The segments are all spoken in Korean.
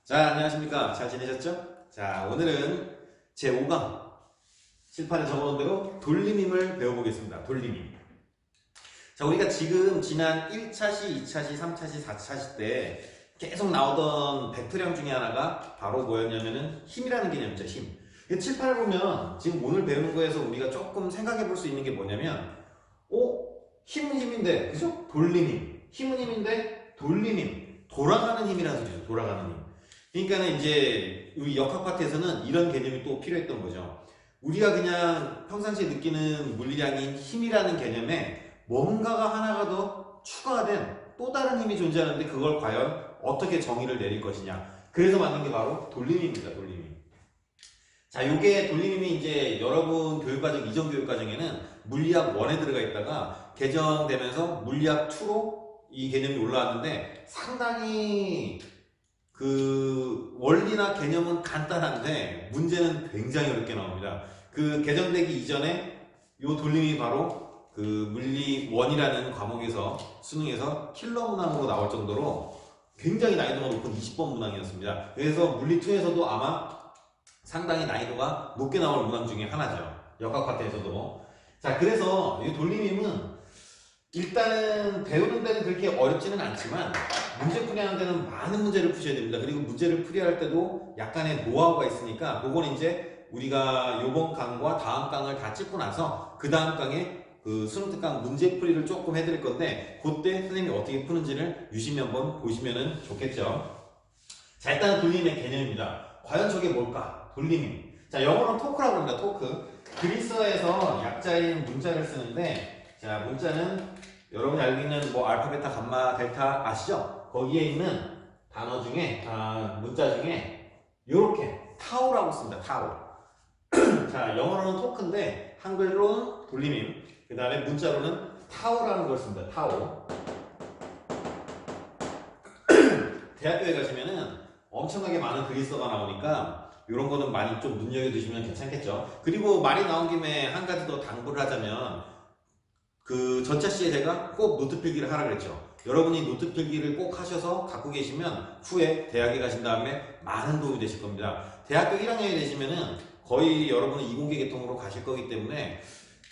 자, 안녕하십니까. 잘 지내셨죠? 자, 오늘은 제5강 칠판에 적어놓은 대로 돌림힘을 배워보겠습니다. 돌림힘. 자, 우리가 지금 지난 1차시, 2차시, 3차시, 4차시 때 계속 나오던 벡터량 중에 하나가 바로 뭐였냐면은 힘이라는 개념이죠. 힘. 칠판을 보면 지금 오늘 배우는 거에서 우리가 조금 생각해 볼 수 있는 게 뭐냐면 힘은 힘인데, 그죠? 돌림힘. 힘은 힘인데 돌림힘. 돌아가는 힘이라는 소리죠. 돌아가는 힘. 그러니까는 이제 우리 역학 파트에서는 이런 개념이 또 필요했던 거죠. 우리가 그냥 평상시에 느끼는 물리량인 힘이라는 개념에 뭔가가 하나가 더 추가된 또 다른 힘이 존재하는데 그걸 과연 어떻게 정의를 내릴 것이냐. 그래서 만든 게 바로 돌림힘입니다. 돌림힘. 자, 요게 돌림힘이 이제 여러분 교육과정, 이전 교육과정에는 물리학 1에 들어가 있다가 개정되면서 물리학 2로 이 개념이 올라왔는데 상당히 그 원리나 개념은 간단한데 문제는 굉장히 어렵게 나옵니다. 그 개정되기 이전에 요 돌림이 바로 그 물리 1이라는 과목에서 수능에서 킬러 문항으로 나올 정도로 굉장히 난이도가 높은 20번 문항이었습니다. 그래서 물리 2에서도 아마 상당히 난이도가 높게 나올 문항 중에 하나죠. 역학 파트에서도. 자, 그래서 이 돌림힘은 일단은 배우는 데는 그렇게 어렵지는 않지만 문제 풀이하는 데는 많은 문제를 푸셔야 됩니다. 그리고 문제를 풀이할 때도 약간의 노하우가 있으니까 그건 이제 우리가 요번 강과 다음 강을 다 찍고 나서 그 다음 강에 그 수능 특강 문제 풀이를 조금 해드릴 건데 그때 선생님이 어떻게 푸는지를 유심히 한번 보시면 좋겠죠. 자, 일단은 돌림의 개념입니다. 과연 저게 뭘까? 돌림힘. 자, 영어로는 토크라고 합니다. 토크. 그리스어에서 약자인 문자를 쓰는데 자, 문자는 여러분이 알고 있는 뭐 알파, 베타, 감마, 델타 아시죠? 거기에 있는 단어 중에 문자 중에 요렇게 타오라고 씁니다. 타오. 자, 영어로는 토크인데 한글로는 돌림힘. 그 다음에 문자로는 타오라는 걸 씁니다. 타오. 대학교에 가시면은 엄청나게 많은 그리스어가 나오니까 이런 거는 많이 좀 눈여겨두시면 괜찮겠죠. 그리고 말이 나온 김에 한 가지 더 당부를 하자면 그 전차시에 제가 꼭 노트 필기를 하라 그랬죠. 여러분이 노트 필기를 꼭 하셔서 갖고 계시면 후에 대학에 가신 다음에 많은 도움이 되실 겁니다. 대학교 1학년이 되시면은 거의 여러분은 이공계 계통으로 가실 거기 때문에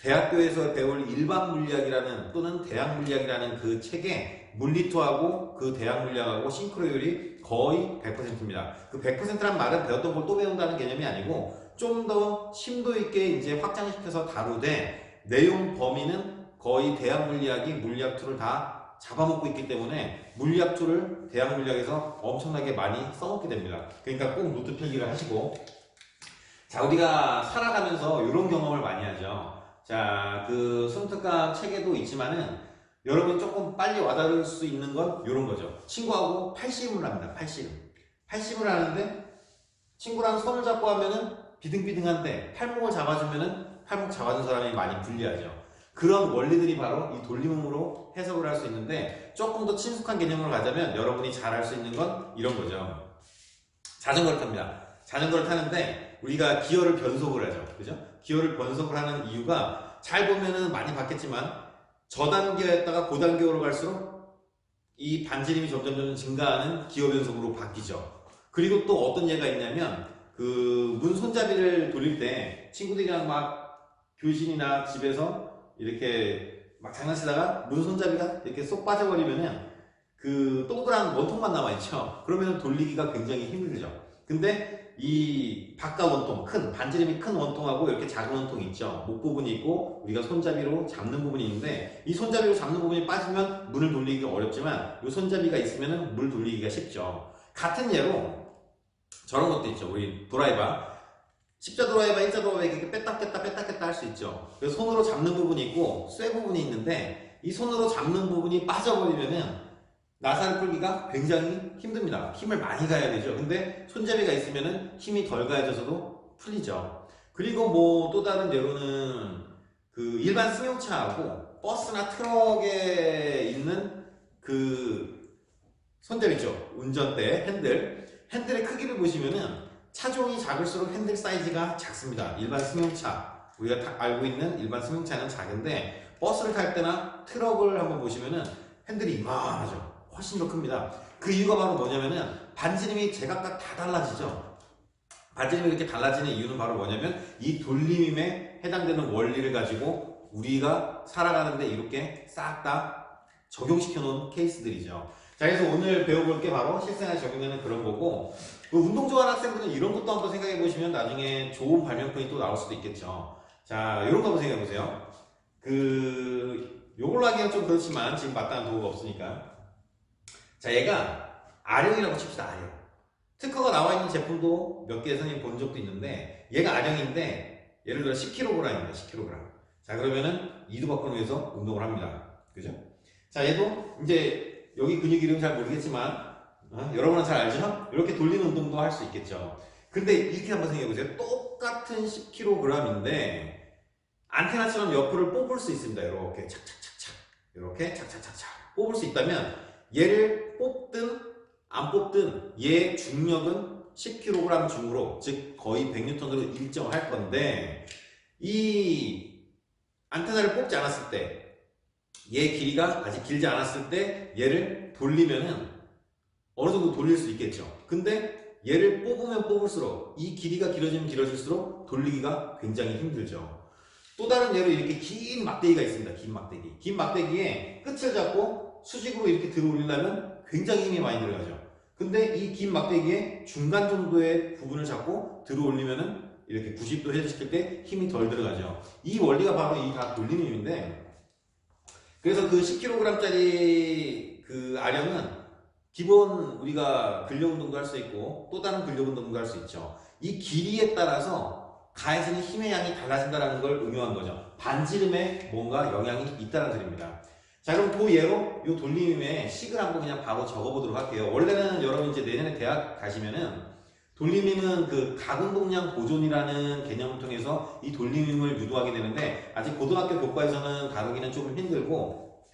대학교에서 배울 일반 물리학이라는 또는 대학 물리학이라는 그 책에 물리2하고 그 대학 물리학하고 싱크로율이 거의 100%입니다. 그 100%란 말은 배웠던 걸 또 배운다는 개념이 아니고 좀 더 심도 있게 이제 확장시켜서 다루되 내용 범위는 거의 대학 물리학이 물리학 2를 다 잡아먹고 있기 때문에 물리학 2를 대학 물리학에서 엄청나게 많이 써먹게 됩니다. 그러니까 꼭 노트 필기를 하시고 자, 우리가 살아가면서 이런 경험을 많이 하죠. 자, 그 수능특강 책에도 있지만은 여러분이 조금 빨리 와닿을 수 있는 건 이런 거죠. 친구하고 팔씨름을 합니다. 팔씨름. 팔씨름을 하는데 친구랑 손을 잡고 하면은 비등비등한데 팔목을 잡아주면은 팔목 잡아준 사람이 많이 불리하죠. 그런 원리들이 바로 이 돌림힘으로 해석을 할 수 있는데 조금 더 친숙한 개념을 가자면 여러분이 잘 알 수 있는 건 이런 거죠. 자전거를 탑니다. 자전거를 타는데 우리가 기어를 변속을 하죠. 그죠? 기어를 변속을 하는 이유가 잘 보면은 많이 봤겠지만 저단기어였다가 고단기어로 갈수록 이 반지름이 점점 증가하는 기어 변속으로 바뀌죠. 그리고 또 어떤 예가 있냐면 그 문 손잡이를 돌릴 때 친구들이랑 막 교실이나 집에서 이렇게 막 장난치다가 문 손잡이가 이렇게 쏙 빠져버리면은 그 동그란 원통만 남아있죠. 그러면 돌리기가 굉장히 힘들죠. 근데 이 바깥 원통, 반지름이 큰 원통하고 이렇게 작은 원통이 있죠. 목 부분이 있고 우리가 손잡이로 잡는 부분이 있는데 이 손잡이로 잡는 부분이 빠지면 문을 돌리기가 어렵지만 이 손잡이가 있으면 물 돌리기가 쉽죠. 같은 예로 저런 것도 있죠. 우리 드라이버. 십자 드라이버, 일자 드라이버 이렇게 뺐다 뺐다 할 수 있죠. 그래서 손으로 잡는 부분이 있고 쇠 부분이 있는데 이 손으로 잡는 부분이 빠져버리면은 나사를 풀기가 굉장히 힘듭니다. 힘을 많이 가야 되죠. 근데 손잡이가 있으면은 힘이 덜 가해져서도 풀리죠. 그리고 뭐 또 다른 예로는 그 일반 승용차하고 버스나 트럭에 있는 그 손잡이 있죠. 운전대 핸들의 크기를 보시면은 차종이 작을수록 핸들 사이즈가 작습니다. 일반 승용차, 우리가 다 알고 있는 일반 승용차는 작은데 버스를 탈 때나 트럭을 한번 보시면은 핸들이 이만하죠. 훨씬 더 큽니다. 그 이유가 바로 뭐냐면은 반지름이 제각각 다 달라지죠. 반지름이 이렇게 달라지는 이유는 바로 뭐냐면 이 돌림힘에 해당되는 원리를 가지고 우리가 살아가는데 이렇게 싹 다 적용시켜 놓은 케이스들이죠. 자, 그래서 오늘 배워볼 게 바로 실생활에 적용되는 그런 거고, 운동 좋아하는 학생들은 이런 것도 한번 생각해 보시면 나중에 좋은 발명품이 또 나올 수도 있겠죠. 자, 이런 거 한번 생각해 보세요. 요걸로 하기엔 좀 그렇지만 지금 마땅한 도구가 없으니까. 자, 얘가 아령이라고 칩시다. 아령. 특허가 나와 있는 제품도 몇 개 선생님 본 적도 있는데, 얘가 아령인데 예를 들어 10kg입니다. 10kg. 자, 그러면은 이두박근을 위해서 운동을 합니다. 그죠? 자, 얘도 이제 여기 근육 이름 잘 모르겠지만 여러분은 잘 알죠? 이렇게 돌리는 운동도 할 수 있겠죠. 근데 이렇게 한번 생각해 보세요. 똑같은 10kg인데 안테나처럼 옆으로 뽑을 수 있습니다. 이렇게 착착착착, 이렇게 착착착착 뽑을 수 있다면 얘를 뽑든 안 뽑든 얘 중력은 10kg 중으로, 즉 거의 100N으로 일정할 건데, 이 안테나를 뽑지 않았을 때, 얘 길이가 아직 길지 않았을 때 얘를 돌리면은 어느 정도 돌릴 수 있겠죠. 근데 얘를 뽑으면 뽑을수록 이 길이가 길어지면 길어질수록 돌리기가 굉장히 힘들죠. 또 다른 예로 이렇게 긴 막대기가 있습니다. 긴 막대기. 긴 막대기에 끝을 잡고 수직으로 이렇게 들어 올리려면 굉장히 힘이 많이 들어가죠. 근데 이 긴 막대기에 중간 정도의 부분을 잡고 들어 올리면은 이렇게 90도 회전시킬 때 힘이 덜 들어가죠. 이 원리가 바로 이 다 돌리는 힘인데, 그래서 그 10kg짜리 그 아령은 기본 우리가 근력 운동도 할 수 있고 또 다른 근력 운동도 할 수 있죠. 이 길이에 따라서 가해지는 힘의 양이 달라진다는 걸 응용한 거죠. 반지름에 뭔가 영향이 있다는 소리입니다. 자, 그럼 그 예로 이 돌림힘의 식을 한번 그냥 바로 적어보도록 할게요. 원래는 여러분 이제 내년에 대학 가시면은 돌림힘은 그 가공동량 보존이라는 개념을 통해서 이 돌림힘을 유도하게 되는데, 아직 고등학교 교과에서는 다루기는 조금 힘들고,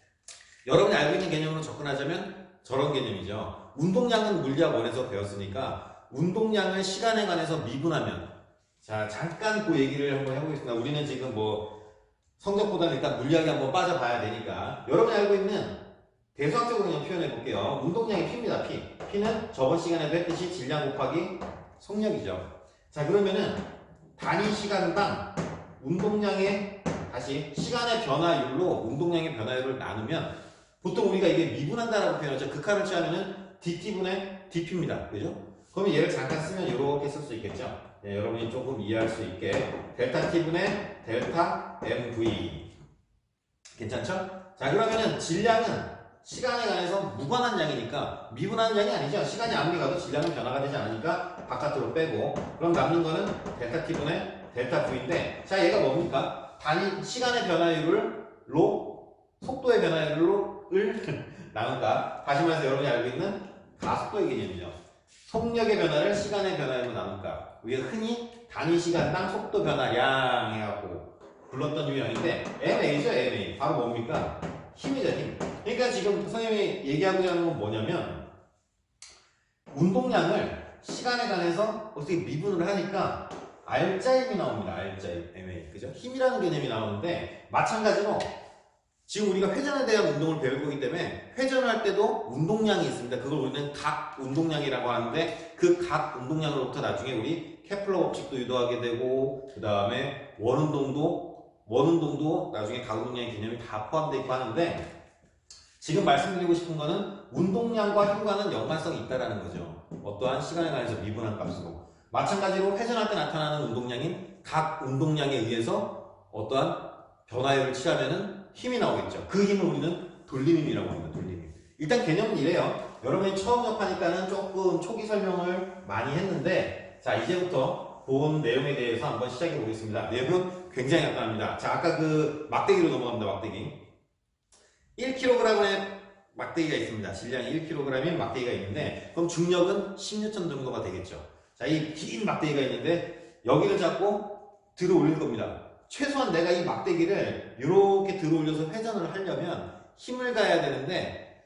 여러분이 알고 있는 개념으로 접근하자면 저런 개념이죠. 운동량은 물리학 원에서 배웠으니까 운동량을 시간에 관해서 미분하면, 자, 잠깐 그 얘기를 한번 해보겠습니다. 우리는 지금 뭐 성적보다는 일단 물리학에 한번 빠져봐야 되니까, 여러분이 알고 있는 대수학적으로 그냥 표현해 볼게요. 운동량이 P입니다. P. P는 저번 시간에도 했듯이 질량 곱하기 속력이죠. 자, 그러면은 단위 시간당 운동량의, 다시 시간의 변화율로 운동량의 변화율을 나누면, 보통 우리가 이게 미분한다라고 표현하죠. 극한을 취하면은 dt분의 dp입니다. 그죠? 그러면 얘를 잠깐 쓰면 이렇게 쓸 수 있겠죠. 네, 여러분이 조금 이해할 수 있게 델타 t분의 델타 mv. 괜찮죠? 자, 그러면은 질량은 시간에 관해서 무관한 양이니까 미분하는 양이 아니죠. 시간이 아무리 가도 질량은 변화가 되지 않으니까 바깥으로 빼고, 그럼 남는 거는 델타 t분의 델타 v인데, 자, 얘가 뭡니까? 단위 시간의 변화율로 속도의 변화율로 나눈다. 다시 말해서 여러분이 알고 있는 가속도의 개념이죠. 속력의 변화를 시간의 변화율로 나눈다. 우리가 흔히 단위 시간당 속도 변화량 해갖고 불렀던 유형인데, MA죠, MA. 바로 뭡니까? 힘이죠, 힘. 그러니까 지금 선생님이 얘기하고자 하는 건 뭐냐면, 운동량을 시간에 관해서 어떻게 미분을 하니까 R자임이 나옵니다. R자임, MA. 그죠? 힘이라는 개념이 나오는데, 마찬가지로 지금 우리가 회전에 대한 운동을 배울 거기 때문에 회전을 할 때도 운동량이 있습니다. 그걸 우리는 각 운동량이라고 하는데, 그 각 운동량으로부터 나중에 우리 케플러 법칙도 유도하게 되고, 그 다음에 원운동도 나중에 각 운동량의 개념이 다 포함되어 있고 하는데, 지금 말씀드리고 싶은 거는 운동량과 힘과는 연관성이 있다는 거죠. 어떠한 시간에 관해서 미분한 값으로. 마찬가지로 회전할 때 나타나는 운동량인 각 운동량에 의해서 어떠한 변화율을 취하면은 힘이 나오겠죠. 그 힘을 우리는 돌림힘이라고 합니다. 돌림힘. 일단 개념은 이래요. 여러분이 처음 접하니까는 조금 초기 설명을 많이 했는데, 자, 이제부터 본 내용에 대해서 한번 시작해 보겠습니다. 내용은 굉장히 간단합니다. 자, 아까 그 막대기로 넘어갑니다. 막대기. 1kg의 막대기가 있습니다. 질량이 1kg인 막대기가 있는데, 그럼 중력은 10N 정도가 되겠죠. 자, 이 긴 막대기가 있는데 여기를 잡고 들어 올릴 겁니다. 최소한 내가 이 막대기를 이렇게 들어 올려서 회전을 하려면 힘을 가해야 되는데,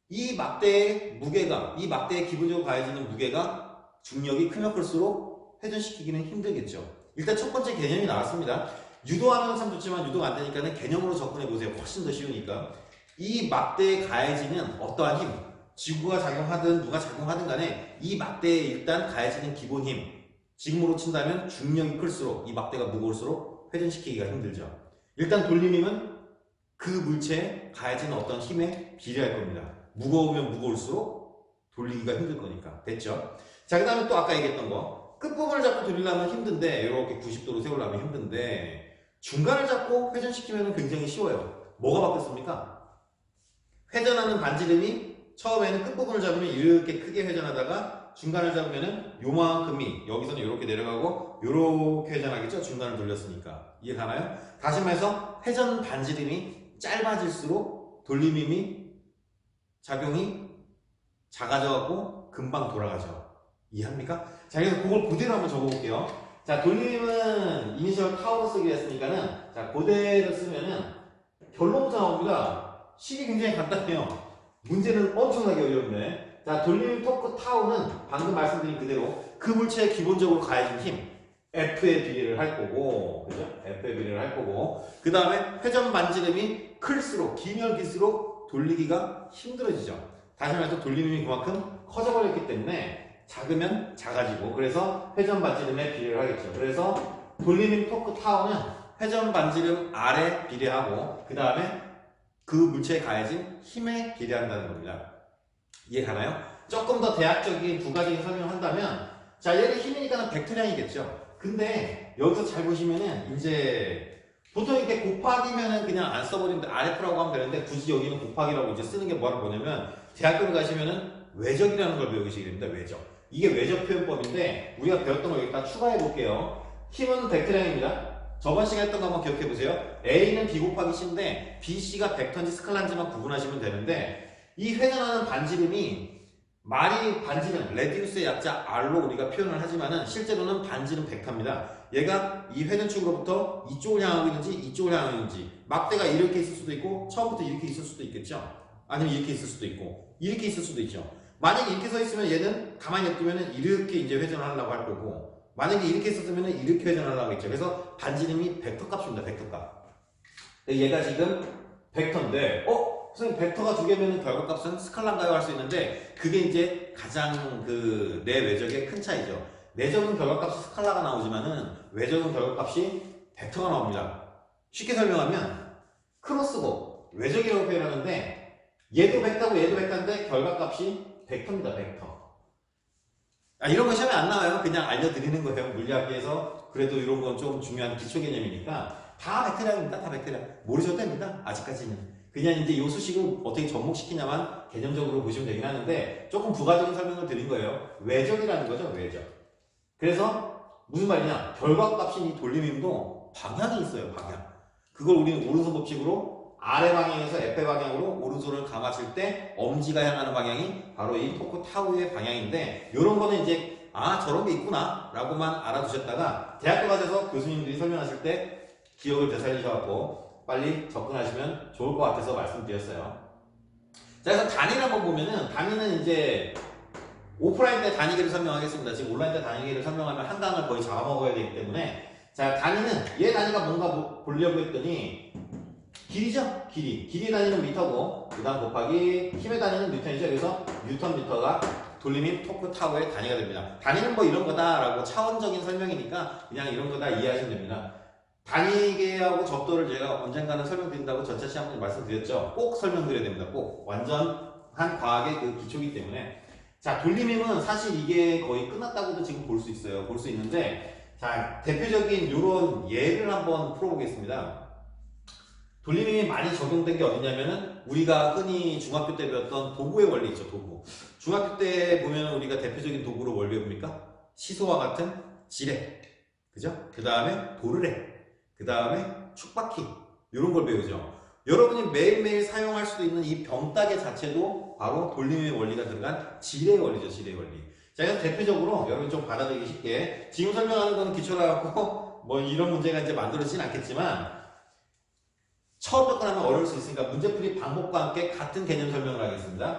이 막대의 무게가, 이 막대에 기본적으로 가해지는 무게가 중력이 크면 클수록 회전시키기는 힘들겠죠. 일단 첫 번째 개념이 나왔습니다. 유도하면 참 좋지만 유도가 안 되니까는 개념으로 접근해 보세요. 훨씬 더 쉬우니까. 이 막대에 가해지는 어떠한 힘, 지구가 작용하든 누가 작용하든 간에 이 막대에 일단 가해지는 기본 힘, 지금으로 친다면 중력이 클수록 이 막대가 무거울수록 회전시키기가 힘들죠. 일단 돌림힘은 그 물체에 가해지는 어떤 힘에 비례할 겁니다. 무거우면 무거울수록 돌리기가 힘들 거니까. 됐죠? 자, 그 다음에 또 아까 얘기했던 거. 끝부분을 잡고 돌리려면 힘든데, 이렇게 90도로 세우려면 힘든데, 중간을 잡고 회전시키면 굉장히 쉬워요. 뭐가 바뀌었습니까? 회전하는 반지름이 처음에는 끝부분을 잡으면 이렇게 크게 회전하다가 중간을 잡으면 요만큼이 여기서는 이렇게 내려가고 이렇게 회전하겠죠? 중간을 돌렸으니까. 이해 가나요? 다시 말해서 회전 반지름이 짧아질수록 돌림힘이 작용이 작아져갖고 금방 돌아가죠. 이해합니까? 자, 그래서 그걸 그대로 한번 적어볼게요. 자, 돌림힘은 이니셜 타우로 쓰기로 했으니까는 자, 그대로 쓰면은 결론부터 나옵니다. 식이 굉장히 간단해요. 문제는 엄청나게 어려운데. 자, 돌림힘 토크 타우는 방금 말씀드린 그대로 그 물체에 기본적으로 가해진 힘 F에 비례를 할 거고, 그죠? F에 비례를 할 거고, 그 다음에 회전 반지름이 클수록, 길면 길수록 돌리기가 힘들어지죠. 다시 말해서 돌림힘이 그만큼 커져버렸기 때문에 작으면 작아지고, 그래서 회전 반지름에 비례를 하겠죠. 그래서 돌림힘 토크 타워는 회전 반지름 R에 비례하고, 그 다음에 그 물체에 가해진 힘에 비례한다는 겁니다. 이해 가나요? 조금 더 대학적인 부가적인 설명을 한다면, 자, 얘는 힘이니까는 벡터량이겠죠. 근데 여기서 잘 보시면은 이제 보통 이렇게 곱하기면은 그냥 안 써버리면 RF라고 하면 되는데 굳이 여기는 곱하기라고 이제 쓰는 게 뭐냐면 대학교를 가시면은 외적이라는 걸 배우시게 됩니다. 외적. 이게 외적 표현법인데 우리가 배웠던 거 여기다 추가해 볼게요. 힘은 벡터량입니다. 저번 시간에 했던 거 한번 기억해 보세요. A는 B 곱하기 C인데 BC가 벡터인지 스칼라인지만 구분하시면 되는데 이 회전하는 반지름이 말이 반지름, 레디우스의 약자 R로 우리가 표현을 하지만은 실제로는 반지름 벡터입니다. 얘가 이 회전축으로부터 이쪽을 향하고 있는지 이쪽을 향하고 있는지 막대가 이렇게 있을 수도 있고 처음부터 이렇게 있을 수도 있겠죠. 아니면 이렇게 있을 수도 있고 이렇게 있을 수도 있죠. 만약에 이렇게 서 있으면 얘는 가만히 냅두면은 이렇게 이제 회전을 하려고 할 거고 만약에 이렇게 있었으면 이렇게 회전하려고 했죠. 그래서 반지름이 벡터 값입니다. 벡터 값. 얘가 지금 벡터인데 선생님 벡터가 두 개면 결과값은 스칼라인가요? 할 수 있는데 그게 이제 가장 그 내외적의 큰 차이죠. 내적은 결과값이 스칼라가 나오지만은 외적은 결과값이 벡터가 나옵니다. 쉽게 설명하면 크로스고 외적이라고 표현하는데 얘도 벡터고 얘도 벡터인데 결과값이 벡터입니다. 벡터. 이런 거 시험에 안 나와요. 그냥 알려드리는 거예요. 물리학에서 그래도 이런 건 좀 중요한 기초 개념이니까 다 벡터량입니다. 다 벡터량. 모르셔도 됩니다. 아직까지는. 그냥 이제 이 수식을 어떻게 접목시키냐만 개념적으로 보시면 되긴 하는데 조금 부가적인 설명을 드린 거예요. 외적이라는 거죠. 외적. 그래서 무슨 말이냐. 결과값인 이 돌림힘도 방향이 있어요. 방향. 그걸 우리는 오른손 법칙으로 아래 방향에서 F의 방향으로 오른손을 감았을 때 엄지가 향하는 방향이 바로 이 토크 타우의 방향인데 이런 거는 이제 저런 게 있구나 라고만 알아두셨다가 대학교 가셔서 교수님들이 설명하실 때 기억을 되살리셔갖고 빨리 접근하시면 좋을 것 같아서 말씀드렸어요. 자, 그래서 단위를 한번 보면은, 단위는 이제, 오프라인 때 단위계를 설명하겠습니다. 지금 온라인 때 단위계를 설명하면 한 강을 거의 잡아먹어야 되기 때문에, 자, 단위는, 얘 단위가 뭔가 보려고 했더니, 길이죠? 길이. 길이 단위는 미터고, 그 다음 곱하기, 힘의 단위는 뉴턴이죠. 그래서 뉴턴 미터가 돌림힘 토크 타워의 단위가 됩니다. 단위는 뭐 이런 거다라고 차원적인 설명이니까 그냥 이런 거다 이해하시면 됩니다. 단위계하고 접도를 제가 언젠가는 설명드린다고 전차 시험때 말씀드렸죠. 꼭 설명드려야 됩니다. 꼭. 완전한 과학의 그 기초이기 때문에. 자, 돌림힘은 사실 이게 거의 끝났다고도 지금 볼 수 있어요. 볼 수 있는데, 자, 대표적인 요런 예를 한번 풀어보겠습니다. 돌림힘이 많이 적용된 게 어디냐면은, 우리가 흔히 중학교 때 배웠던 도구의 원리 있죠, 도구. 중학교 때 보면 우리가 대표적인 도구로 뭘 배웁니까? 시소와 같은 지뢰. 그죠? 그 다음에 도르래. 그 다음에 축바퀴 이런 걸 배우죠. 여러분이 매일매일 사용할 수도 있는 이 병따개 자체도 바로 돌림의 원리가 들어간 지뢰의 원리죠. 지뢰의 원리. 자, 그래서 대표적으로 여러분 좀 받아들이기 쉽게 지금 설명하는 거는 기초라 갖고 뭐 이런 문제가 이제 만들어지진 않겠지만 처음 접근하면 어려울 수 있으니까 문제풀이 방법과 함께 같은 개념 설명을 하겠습니다.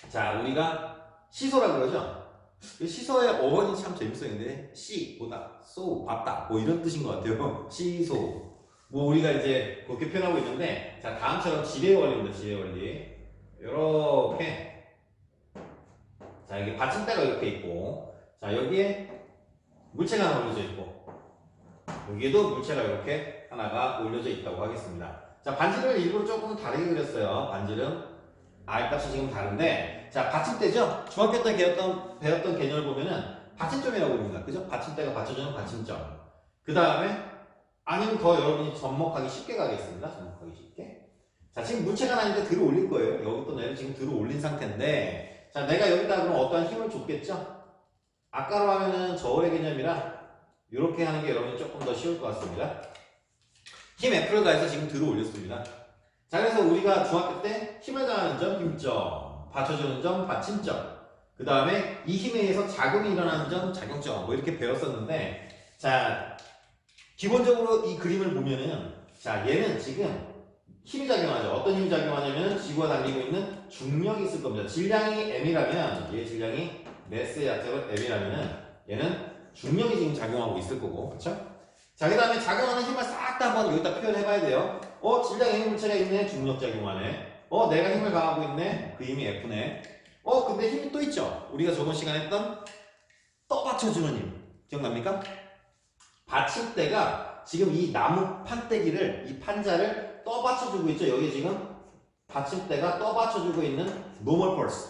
자, 우리가 시소라고 그러죠. 시소의 어원이 참 재밌었는데 시, 보다, 소, 봤다 뭐 이런 뜻인 것 같아요. 시소 뭐 우리가 이제 그렇게 표현하고 있는데 자 다음처럼 지뢰 원리입니다. 지뢰 원리 이렇게 자, 여기 받침대가 이렇게 있고, 자, 여기에 물체가 하나 올려져 있고, 여기에도 물체가 이렇게 하나가 올려져 있다고 하겠습니다. 자, 반지를 일부러 조금 다르게 그렸어요. 반지는 R값이 지금 다른데, 자, 받침대죠? 중학교 때 배웠던 개념을 보면은 받침점이라고 부릅니다. 그죠? 받침대가 받쳐주는 받침점. 그 다음에, 아니면 더 여러분이 접목하기 쉽게 가겠습니다. 접목하기 쉽게. 자, 지금 물체가 아닌데 들어 올릴 거예요. 여기 또 내를 지금 들어 올린 상태인데, 자, 내가 여기다 그럼 어떠한 힘을 줬겠죠? 아까로 하면은 저울의 개념이라 이렇게 하는 게 여러분이 조금 더 쉬울 것 같습니다. 힘 F를 가해서 지금 들어 올렸습니다. 자, 그래서 우리가 중학교 때 힘을 가하는 점, 힘점, 받쳐주는 점, 받침점, 그 다음에 이 힘에 의해서 작용이 일어나는 점, 작용점, 뭐 이렇게 배웠었는데, 자, 기본적으로 이 그림을 보면은, 자, 얘는 지금 힘이 작용하죠. 어떤 힘이 작용하냐면 지구가 달리고 있는 중력이 있을 겁니다. 질량이 m이라면, 얘 질량이 매스의 약자로 m이라면은 얘는 중력이 지금 작용하고 있을 거고, 그쵸? 자, 그 다음에 작용하는 힘을 싹 다 한번 여기다 표현해봐야 돼요. 질량 M 물체가 있네. 중력 작용하네. 내가 힘을 가하고 있네. 그 힘이 F네. 근데 힘이 또 있죠. 우리가 저번 시간에 했던 떠받쳐주는 힘. 기억납니까? 받침대가 지금 이 나무 판때기를, 이 판자를 떠받쳐주고 있죠. 여기 지금 받침대가 떠받쳐주고 있는 노멀 펄스.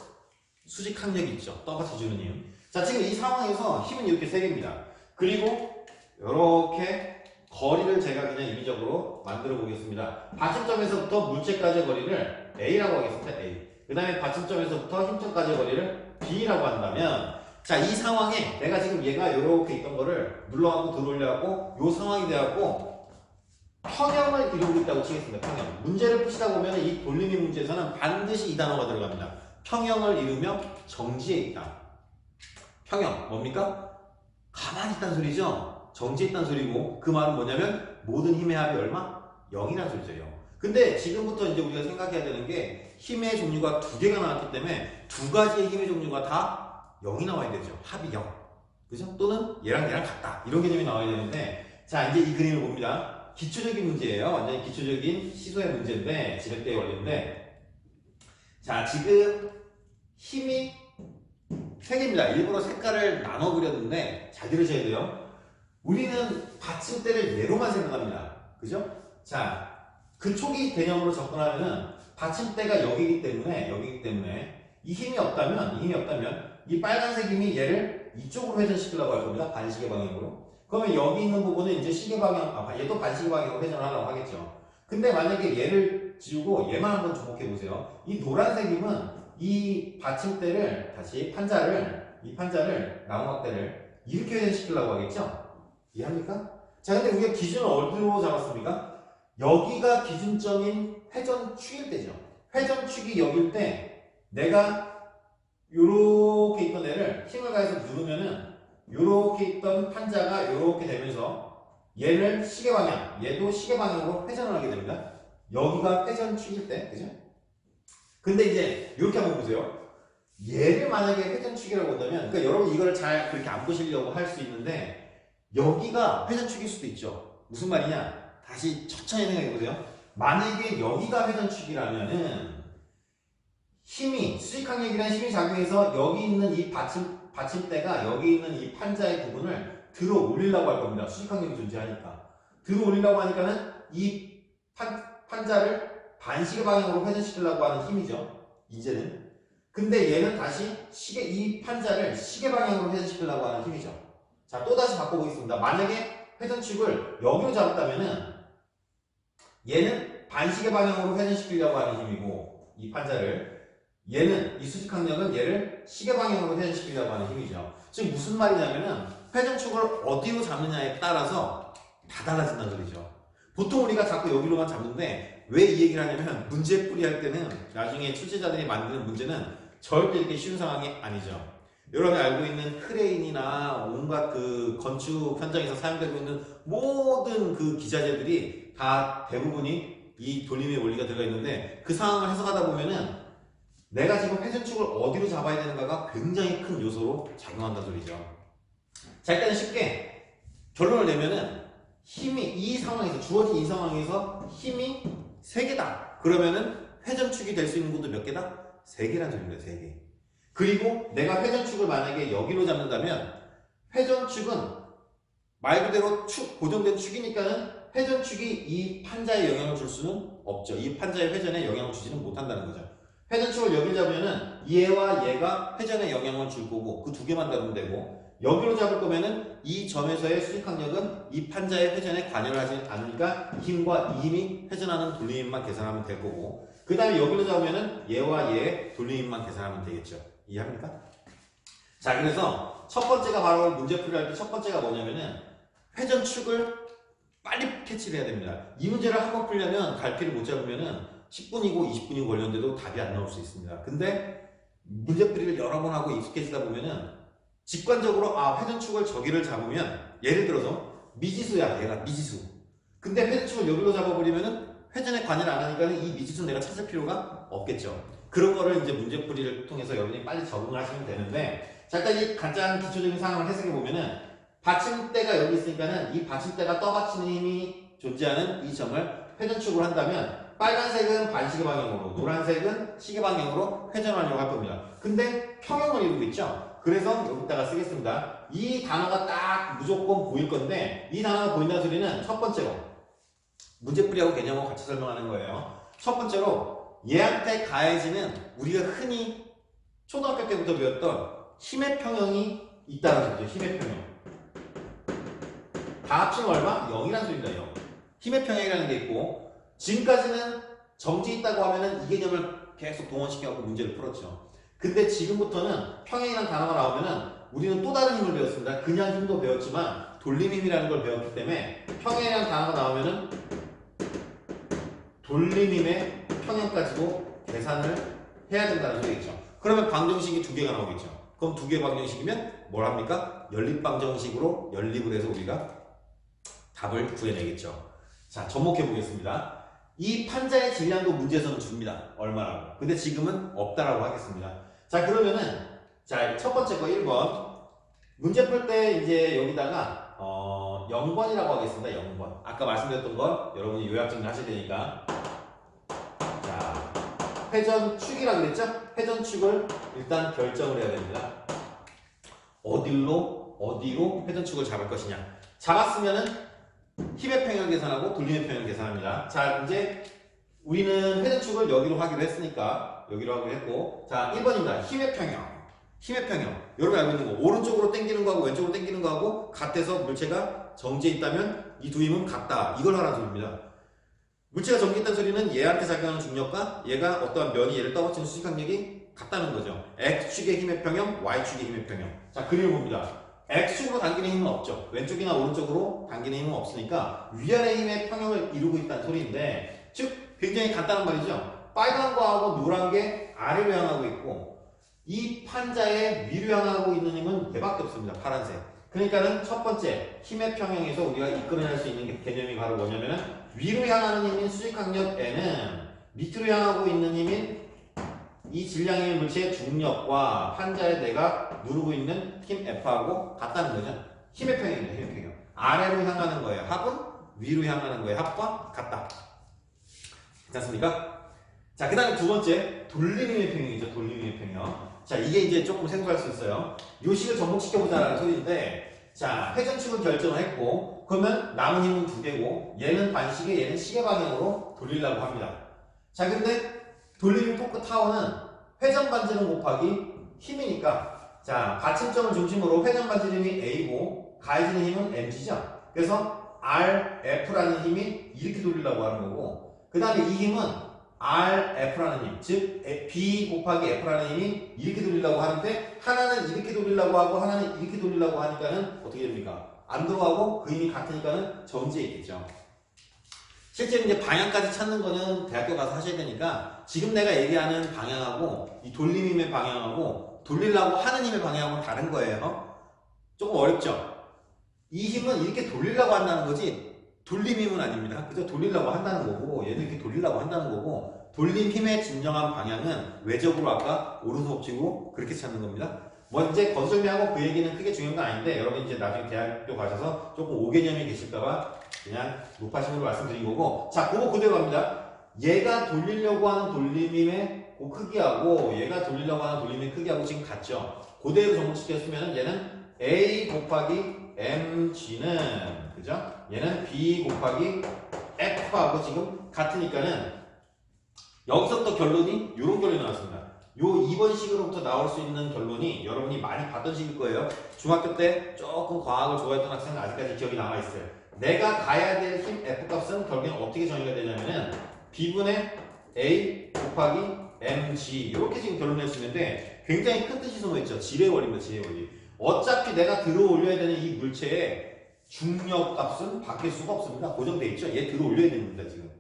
수직 항력이 있죠. 떠받쳐주는 힘. 자, 지금 이 상황에서 힘은 이렇게 세 개입니다. 그리고 이렇게 거리를 제가 그냥 임의적으로 만들어 보겠습니다. 받침점에서부터 물체까지의 거리를 A라고 하겠습니다. A. 그 다음에 받침점에서부터 힘점까지의 거리를 B라고 한다면, 자, 이 상황에 내가 지금 얘가 이렇게 있던 거를 눌러갖고 들어올려갖고 요 상황이 돼갖고 평형을 이루고 있다고 치겠습니다. 평형. 문제를 푸시다 보면 이 돌림의 문제에서는 반드시 이 단어가 들어갑니다. 평형을 이루며 정지해 있다. 평형 뭡니까? 가만히 있다는 소리죠. 정지해 있다는 소리고, 그 말은 뭐냐면 모든 힘의 합이 얼마? 0이라는 소리죠. 0. 근데 지금부터 이제 우리가 생각해야 되는 게 힘의 종류가 두 개가 나왔기 때문에 두 가지의 힘의 종류가 다 0이 나와야 되죠. 합이 0. 그죠? 또는 얘랑 같다. 이런 개념이 나와야 되는데, 자, 이제 이 그림을 봅니다. 기초적인 문제예요. 완전히 기초적인 시소의 문제인데, 지렛대의 원리인데, 자, 지금 힘이 세 개입니다. 일부러 색깔을 나눠 그렸는데 잘 들으셔야 돼요. 우리는 받침대를 얘로만 생각합니다. 그죠? 자, 그 초기 개념으로 접근하면은 받침대가 여기기 때문에 이 힘이 없다면 이 빨간색 힘이 얘를 이쪽으로 회전시키려고 할 겁니다. 반시계 방향으로. 그러면 여기 있는 부분은 이제 시계 방향, 얘도 반시계 방향으로 회전을 하려고 하겠죠. 근데 만약에 얘를 지우고 얘만 한번 주목해 보세요. 이 노란색 힘은 이 받침대를 다시 이 판자를 나무막대를 이렇게 회전시키려고 하겠죠? 이해합니까? 자, 근데 우리가 기준을 어디로 잡았습니까? 여기가 기준점인 회전축일 때죠. 회전축이 여길 때 내가 요렇게 있던 애를 힘을 가해서 누르면은 요렇게 있던 판자가 요렇게 되면서 얘를 시계 방향, 얘도 시계 방향으로 회전을 하게 됩니다. 여기가 회전축일 때, 그죠? 근데 이제 이렇게 한번 보세요. 얘를 만약에 회전축이라고 한다면, 그러니까 여러분 이거를 잘 그렇게 안 보시려고 할 수 있는데, 여기가 회전축일 수도 있죠. 무슨 말이냐? 다시 천천히 생각해 보세요. 만약에 여기가 회전축이라면은 힘이, 수직항력이라는 힘이 작용해서 여기 있는 이 받침대가 여기 있는 이 판자의 부분을 들어 올리려고 할 겁니다. 수직항력이 존재하니까. 들어 올리려고 하니까는 이 판자를 반시계 방향으로 회전시키려고 하는 힘이죠. 이제는. 근데 얘는 다시 이 판자를 시계 방향으로 회전시키려고 하는 힘이죠. 자, 또다시 바꿔보겠습니다. 만약에 회전축을 여기로 잡았다면은 얘는 반시계 방향으로 회전시키려고 하는 힘이고, 이 판자를, 얘는, 이 수직항력은 얘를 시계 방향으로 회전시키려고 하는 힘이죠. 즉 무슨 말이냐면은 회전축을 어디로 잡느냐에 따라서 다 달라진다는 소리죠. 보통 우리가 자꾸 여기로만 잡는데 왜 이 얘기를 하냐면 문제풀이 할 때는 나중에 출제자들이 만드는 문제는 절대 이렇게 쉬운 상황이 아니죠. 여러분이 알고 있는 크레인이나 온갖 그 건축 현장에서 사용되고 있는 모든 그 기자재들이 다 대부분이 이 돌림의 원리가 들어가 있는데, 그 상황을 해석하다 보면은 내가 지금 회전축을 어디로 잡아야 되는가가 굉장히 큰 요소로 작용한다는 소리죠. 자, 일단 쉽게 결론을 내면은 힘이 주어진 이 상황에서 힘이 3개다. 그러면은 회전축이 될 수 있는 곳도 몇 개다? 3개라는 소리입니다. 3개. 그리고 내가 회전축을 만약에 여기로 잡는다면 회전축은 말 그대로 고정된 축이니까는 회전축이 이 판자에 영향을 줄 수는 없죠. 이 판자의 회전에 영향을 주지는 못한다는 거죠. 회전축을 여기 잡으면은 얘와 얘가 회전에 영향을 줄 거고 그 두 개만 잡으면 되고, 여기로 잡을 거면은 이 점에서의 수직항력은 이 판자의 회전에 관여를 하지 않으니까 힘과 이 힘이 회전하는 돌림힘만 계산하면 될 거고, 그 다음에 여기로 잡으면은 얘와 얘의 돌림힘만 계산하면 되겠죠. 이해합니까? 자, 그래서 첫 번째가 바로 문제풀이 할 때 첫 번째가 뭐냐면은 회전축을 빨리 캐치를 해야 됩니다. 이 문제를 한번 풀려면 갈피를 못 잡으면은 10분이고 20분이고 걸렸는데도 답이 안 나올 수 있습니다. 근데 문제풀이를 여러 번 하고 익숙해지다 보면은 직관적으로 회전축을 저기를 잡으면, 예를 들어서 미지수야, 얘가 미지수. 근데 회전축을 여기로 잡아버리면은 회전에 관여를 안 하니까 이 미지수는 내가 찾을 필요가 없겠죠. 그런 거를 이제 문제풀이를 통해서 여러분이 빨리 적응을 하시면 되는데, 자, 일단 이 가장 기초적인 상황을 해석해 보면은 받침대가 여기 있으니까는 이 받침대가 떠받치는 힘이 존재하는 이 점을 회전축으로 한다면 빨간색은 반시계 방향으로, 노란색은 시계 방향으로 회전하려고 할 겁니다. 근데 평형을 이루고 있죠. 그래서 여기다가 쓰겠습니다. 이 단어가 딱 무조건 보일 건데, 이 단어가 보인다는 소리는 첫 번째로 문제풀이하고 개념하고 같이 설명하는 거예요. 첫 번째로 얘한테 가해지는 우리가 흔히 초등학교 때부터 배웠던 힘의 평형이 있다는 소리죠. 힘의 평형. 다 합치면 얼마? 0이라는 소리입니다. 0. 힘의 평형이라는 게 있고, 지금까지는 정지 있다고 하면은 이 개념을 계속 동원시켜갖고 문제를 풀었죠. 근데 지금부터는 평행이라는 단어가 나오면은 우리는 또 다른 힘을 배웠습니다. 그냥 힘도 배웠지만 돌림힘이라는 걸 배웠기 때문에 평행이라는 단어가 나오면은 돌림힘의 평형까지도 계산을 해야 된다는 소리겠죠. 그러면 방정식이 두 개가 나오겠죠. 그럼 두 개 방정식이면 뭘 합니까? 연립방정식으로 연립을 해서 우리가 답을 구해내겠죠. 자, 접목해 보겠습니다. 이 판자의 질량도 문제에서는 줍니다. 얼마라고. 근데 지금은 없다라고 하겠습니다. 자, 그러면은 자, 첫 번째 거 1번. 문제 풀 때 이제 여기다가 0번이라고 하겠습니다. 0번. 아까 말씀드렸던 거 여러분이 요약 정리 하셔야 되니까. 자, 회전축이라고 그랬죠? 회전축을 일단 결정을 해야 됩니다. 어디로 회전축을 잡을 것이냐. 잡았으면은 힘의 평형 계산하고 돌림의 평형 계산합니다. 자, 이제 우리는 회전축을 여기로 하기로 했으니까 여기로 하기로 했고, 자, 1번입니다. 힘의 평형. 힘의 평형. 여러분 알고 있는 거, 오른쪽으로 당기는 거하고 왼쪽으로 당기는 거하고 같아서 물체가 정지해 있다면 이 두 힘은 같다. 이걸 하라는 소리입니다. 물체가 정지해 있다는 소리는 얘한테 작용하는 중력과 얘가 어떠한 면이 얘를 떠받치는 수직항력이 같다는 거죠. X축의 힘의 평형, Y축의 힘의 평형. 자, 그림을 봅니다. X축으로 당기는 힘은 없죠. 왼쪽이나 오른쪽으로 당기는 힘은 없으니까 위아래 힘의 평형을 이루고 있다는 소리인데, 즉 굉장히 간단한 말이죠. 빨간 거하고 노란 게 아래로 향하고 있고 이 판자에 위로 향하고 있는 힘은 얘밖에 없습니다. 파란색. 그러니까는 첫 번째 힘의 평형에서 우리가 이끌어낼 수 있는 개념이 바로 뭐냐면은 위로 향하는 힘인 수직항력 N은 밑으로 향하고 있는 힘인 이 질량의 물체의 중력과 판자에 내가 누르고 있는 힘 F하고 같다는 거죠. 힘의 평형입니다. 힘의 평형. 아래로 향하는 거예요. 합은 위로 향하는 거예요. 합과 같다. 괜찮습니까? 자, 그 다음에 두 번째 돌림힘의 평형이죠. 돌림힘의 평형. 자, 이게 이제 조금 생소할 수 있어요. 요 식을 접목시켜보자라는 소리인데, 자, 회전축은 결정을 했고, 그러면 남은 힘은 두 개고, 얘는 반시계, 얘는 시계 방향으로 돌리려고 합니다. 자, 근데 돌림힘 토크 타워는 회전 반지름 곱하기 힘이니까, 자, 받침점을 중심으로 회전 반지름이 A고, 가해지는 힘은 mg죠. 그래서 RF라는 힘이 이렇게 돌리려고 하는 거고, 그 다음에 이 힘은 RF라는 힘, 즉 B 곱하기 F라는 힘이 이렇게 돌리려고 하는데, 하나는 이렇게 돌리려고 하고 하나는 이렇게 돌리려고 하니까는 어떻게 됩니까? 안 들어가고 그 힘이 같으니까는 정지해 있겠죠. 실제로 이제 방향까지 찾는 거는 대학교 가서 하셔야 되니까, 지금 내가 얘기하는 방향하고 이 돌림힘의 방향하고 돌리려고 하는 힘의 방향하고는 다른 거예요. 조금 어렵죠? 이 힘은 이렇게 돌리려고 한다는 거지 돌림힘은 아닙니다. 그죠? 돌리려고 한다는 거고, 얘는 이렇게 돌리려고 한다는 거고, 돌림힘의 진정한 방향은 외적으로 아까 오른손 법칙으로 그렇게 찾는 겁니다. 뭐 이제 건설미하고 그 얘기는 크게 중요한 건 아닌데, 여러분 이제 나중에 대학교 가셔서 조금 오개념이 계실까봐 그냥 높아심으로 말씀드린 거고, 자, 그거 그대로 갑니다. 얘가 돌리려고 하는 돌림힘의 그 크기하고 얘가 돌리려고 하는 돌림의 크기하고 지금 같죠. 그대로 접목시켰으면 얘는 A 곱하기 mg는 그죠? 얘는 B 곱하기 F하고 지금 같으니까는 여기서부터 결론이 이런 결론이 나왔습니다. 요 2번 식으로부터 나올 수 있는 결론이 여러분이 많이 봤던 식일 거예요. 중학교 때 조금 과학을 좋아했던 학생은 아직까지 기억이 남아있어요. 내가 가야 될 힘 F값은 결국엔 어떻게 정의가 되냐면은 B분의 A 곱하기 mg 이렇게 지금 결론을 내시는데 굉장히 큰 뜻이 숨어있죠. 지뢰 원리입니다. 지뢰 원리. 어차피 내가 들어 올려야 되는 이 물체의 중력 값은 바뀔 수가 없습니다. 고정돼 있죠. 얘 들어 올려야 됩니다. 지금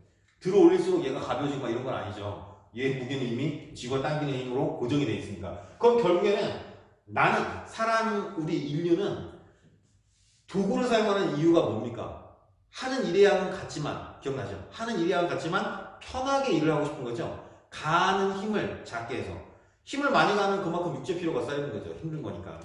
들어 올릴수록 얘가 가벼워지고 막 이런 건 아니죠. 얘 무게는 이미 쥐고 당기는 힘으로 고정이 돼 있으니까. 그럼 결국에는 나는 우리 인류는 도구를 사용하는 이유가 뭡니까? 하는 일의 양은 같지만 기억나죠? 하는 일의 양은 같지만 편하게 일을 하고 싶은 거죠. 가는 힘을 작게 해서 힘을 많이 가면 그만큼 육체 피로가 쌓이는 거죠. 힘든 거니까.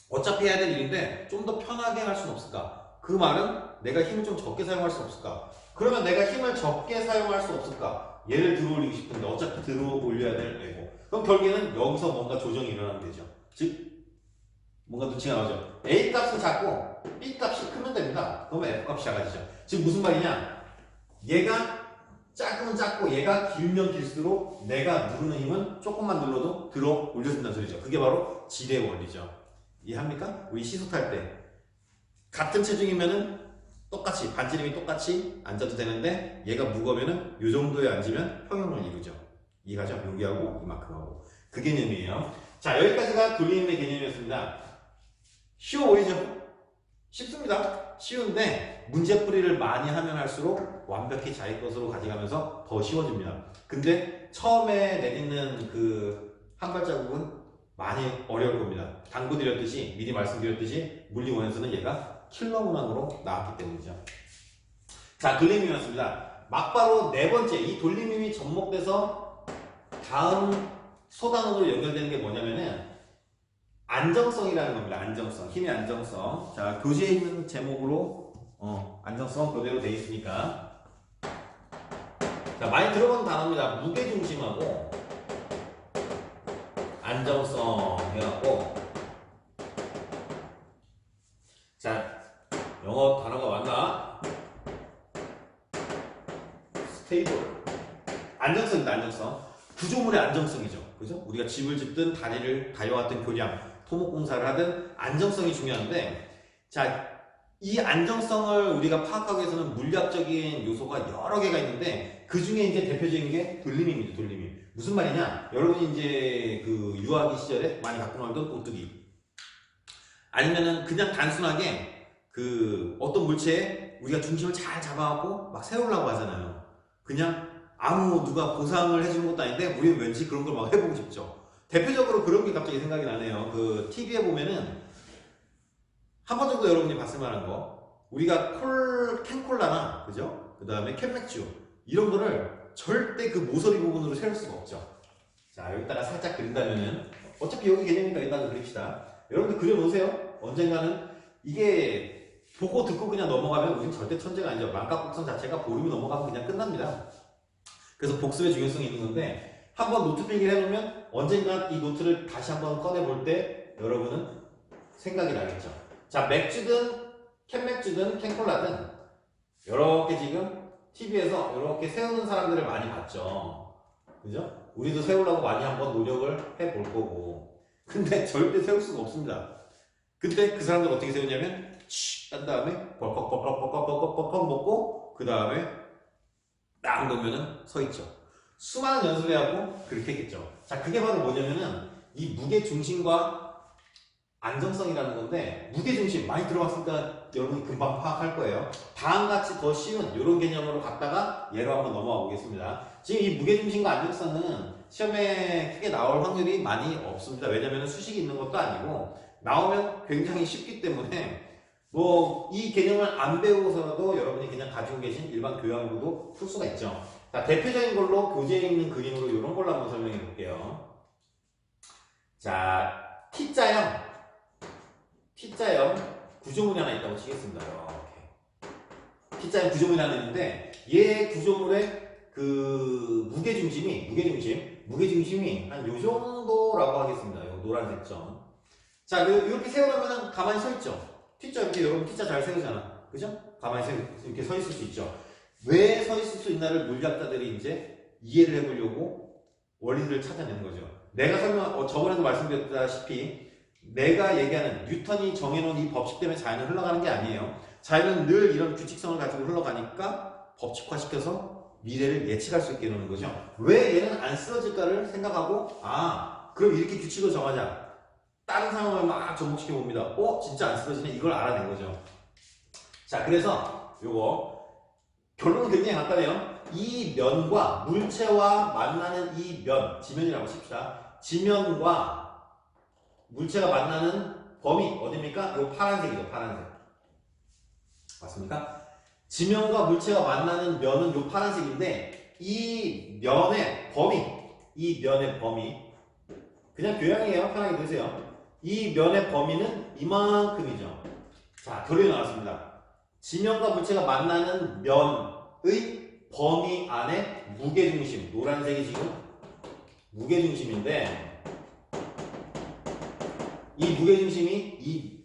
어차피 해야 될 일인데 좀 더 편하게 할 수는 없을까? 그 말은 내가 힘을 좀 적게 사용할 수 없을까? 그러면 내가 힘을 적게 사용할 수 없을까? 얘를 들어 올리고 싶은데 어차피 들어 올려야 될 애고. 그럼 결국에는 여기서 뭔가 조정이 일어나면 되죠. 즉 뭔가 눈치가 나오죠. A 값은 작고 B 값이 크면 됩니다. 그러면 F 값이 작아지죠. 지금 무슨 말이냐? 얘가 작으면 작고 얘가 길면 길수록 내가 누르는 힘은 조금만 눌러도 들어 올려준다는 소리죠. 그게 바로 지뢰 원리죠. 이해합니까? 우리 시소 탈 때 같은 체중이면은 똑같이 반지름이 똑같이 앉아도 되는데 얘가 무거우면은 이 정도에 앉으면 평형을 이루죠. 이해가죠? 여기하고 이만큼하고 그 개념이에요. 자, 여기까지가 돌림의 개념이었습니다. 쉬워 보이죠? 쉽습니다. 쉬운데 문제풀이를 많이 하면 할수록 완벽히 자기 것으로 가져가면서 더 쉬워집니다. 근데 처음에 내딛는 그 한 발자국은 많이 어려울 겁니다. 당부드렸듯이 미리 말씀드렸듯이 물리원에서는 얘가 킬러 문항으로 나왔기 때문이죠. 자, 돌림임이었습니다. 막바로 네 번째 이 돌림임이 접목돼서 다음 소단으로 연결되는 게 뭐냐면은 안정성이라는 겁니다. 안정성, 힘의 안정성. 자, 교재에 있는 제목으로 안정성 그대로 돼 있으니까. 자, 많이 들어본 단어입니다. 무게중심하고 안정성 해갖고. 자, 영어 단어가 맞나? 스테이블. 안정성이다. 안정성. 구조물의 안정성이죠. 그죠? 우리가 집을 짓든 다리를 다려왔든 교량, 토목공사를 하든 안정성이 중요한데, 자, 이 안정성을 우리가 파악하기 위해서는 물리학적인 요소가 여러 개가 있는데 그 중에 이제 대표적인 게 돌림입니다. 돌림임. 무슨 말이냐? 여러분이 이제 그 유아기 시절에 많이 갖고 놀던 오뚜기, 아니면은 그냥 단순하게 그 어떤 물체에 우리가 중심을 잘 잡아갖고 막 세우려고 하잖아요. 그냥 아무 누가 보상을 해주는 것도 아닌데 우리는 왠지 그런 걸 막 해보고 싶죠. 대표적으로 그런 게 갑자기 생각이 나네요. 그 TV에 보면은 한 번 정도 여러분이 봤을 만한 거, 우리가 캔콜라나 그죠? 그 다음에 캔맥주 이런 거를 절대 그 모서리 부분으로 세울 수가 없죠. 자, 여기다가 살짝 그린다면은 어차피 여기 개념이니까 일단 그립시다. 여러분들 그려놓으세요. 언젠가는 이게 보고 듣고 그냥 넘어가면 우린 절대 천재가 아니죠. 망각곡선 자체가 보름이 넘어가면 그냥 끝납니다. 그래서 복습의 중요성이 있는 건데 한번 노트 필기를 해놓으면 언젠가 이 노트를 다시 한번 꺼내볼 때 여러분은 생각이 나겠죠. 자, 맥주든 캔맥주든 캔콜라든 이렇게 지금 TV에서 이렇게 세우는 사람들을 많이 봤죠. 그죠? 우리도 세우려고 많이 한번 노력을 해볼 거고. 근데 절대 세울 수가 없습니다. 근데 그 사람들 어떻게 세우냐면 한 다음에 벌컥벌컥벌컥벌컥 먹고 그 다음에 딱 놓으면은 서 있죠. 수많은 연습을 하고 그렇게 했겠죠. 자, 그게 바로 뭐냐면은 이 무게 중심과 안정성이라는 건데, 무게중심 많이 들어봤으니까 여러분이 금방 파악할 거예요. 다음같이 더 쉬운 이런 개념으로 갔다가 얘로 한번 넘어가 보겠습니다. 지금 이 무게중심과 안정성은 시험에 크게 나올 확률이 많이 없습니다. 왜냐면 수식이 있는 것도 아니고 나오면 굉장히 쉽기 때문에 뭐 이 개념을 안 배우고서라도 여러분이 그냥 가지고 계신 일반 교양으로도 풀 수가 있죠. 자, 대표적인 걸로 교재에 있는 그림으로 이런 걸로 한번 설명해 볼게요. 자, T자형 구조물이 하나 있다고 치겠습니다. 이렇게 T자형 구조물이 하나 있는데 얘 구조물의 그 무게중심 무게중심이 한 요 정도라고 하겠습니다. 요 노란색 점. 자, 이렇게 세우려면 가만히 서 있죠. T자 이렇게 여러분 T자 잘 세우잖아. 그죠? 가만히 이렇게 서 있을 수 있죠. 왜 서 있을 수 있나를 물리학자들이 이제 이해를 해보려고 원리들을 찾아내는 거죠. 내가 저번에도 말씀드렸다시피 내가 얘기하는 뉴턴이 정해놓은 이 법칙 때문에 자연은 흘러가는 게 아니에요. 자연은 늘 이런 규칙성을 가지고 흘러가니까 법칙화시켜서 미래를 예측할 수 있게 해놓는 거죠. 왜 얘는 안 쓰러질까를 생각하고 그럼 이렇게 규칙을 정하자. 다른 상황을 막 접목시켜 봅니다. 진짜 안 쓰러지네. 이걸 알아낸 거죠. 자, 그래서 요거 결론은 굉장히 간단해요. 이 면과 물체와 만나는 이 면, 지면이라고 칩시다. 지면과 물체가 만나는 범위 어디입니까? 요 파란색이죠. 파란색. 맞습니까? 지면과 물체가 만나는 면은 요 파란색인데 이 면의 범위 그냥 교양이에요. 편하게 드세요. 이 면의 범위는 이만큼이죠. 자, 결론이 나왔습니다. 지면과 물체가 만나는 면의 범위 안에 무게중심, 노란색이 지금 무게중심인데 이 무게중심이 이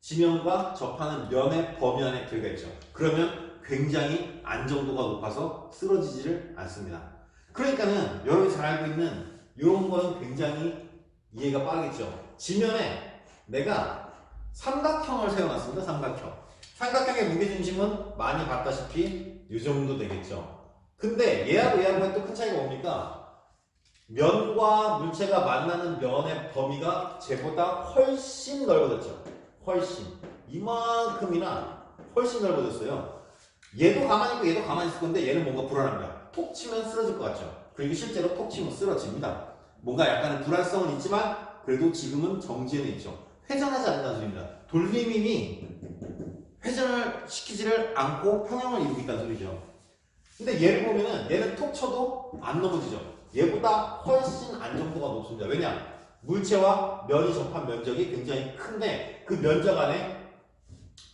지면과 접하는 면의 범위 안에 들어가 있죠. 그러면 굉장히 안정도가 높아서 쓰러지지를 않습니다. 그러니까는 여러분이 잘 알고 있는 이런 거는 굉장히 이해가 빠르겠죠. 지면에 내가 삼각형을 세워놨습니다. 삼각형의 무게중심은 많이 봤다시피 이 정도 되겠죠. 근데 얘하고 또 큰 차이가 뭡니까? 면과 물체가 만나는 면의 범위가 쟤보다 훨씬 넓어졌죠. 훨씬. 이만큼이나 훨씬 넓어졌어요. 얘도 가만히 있고 얘도 가만히 있을 건데 얘는 뭔가 불안합니다. 톡 치면 쓰러질 것 같죠. 그리고 실제로 톡 치면 쓰러집니다. 뭔가 약간의 불안성은 있지만 그래도 지금은 정지에는 있죠. 회전하지 않는다는 소리입니다. 돌림힘이 회전을 시키지를 않고 평형을 이루고 있다는 소리죠. 근데 얘를 보면은 얘는 톡 쳐도 안 넘어지죠. 얘보다 훨씬 안정도가 높습니다. 왜냐? 물체와 면이 접한 면적이 굉장히 큰데 그 면적 안에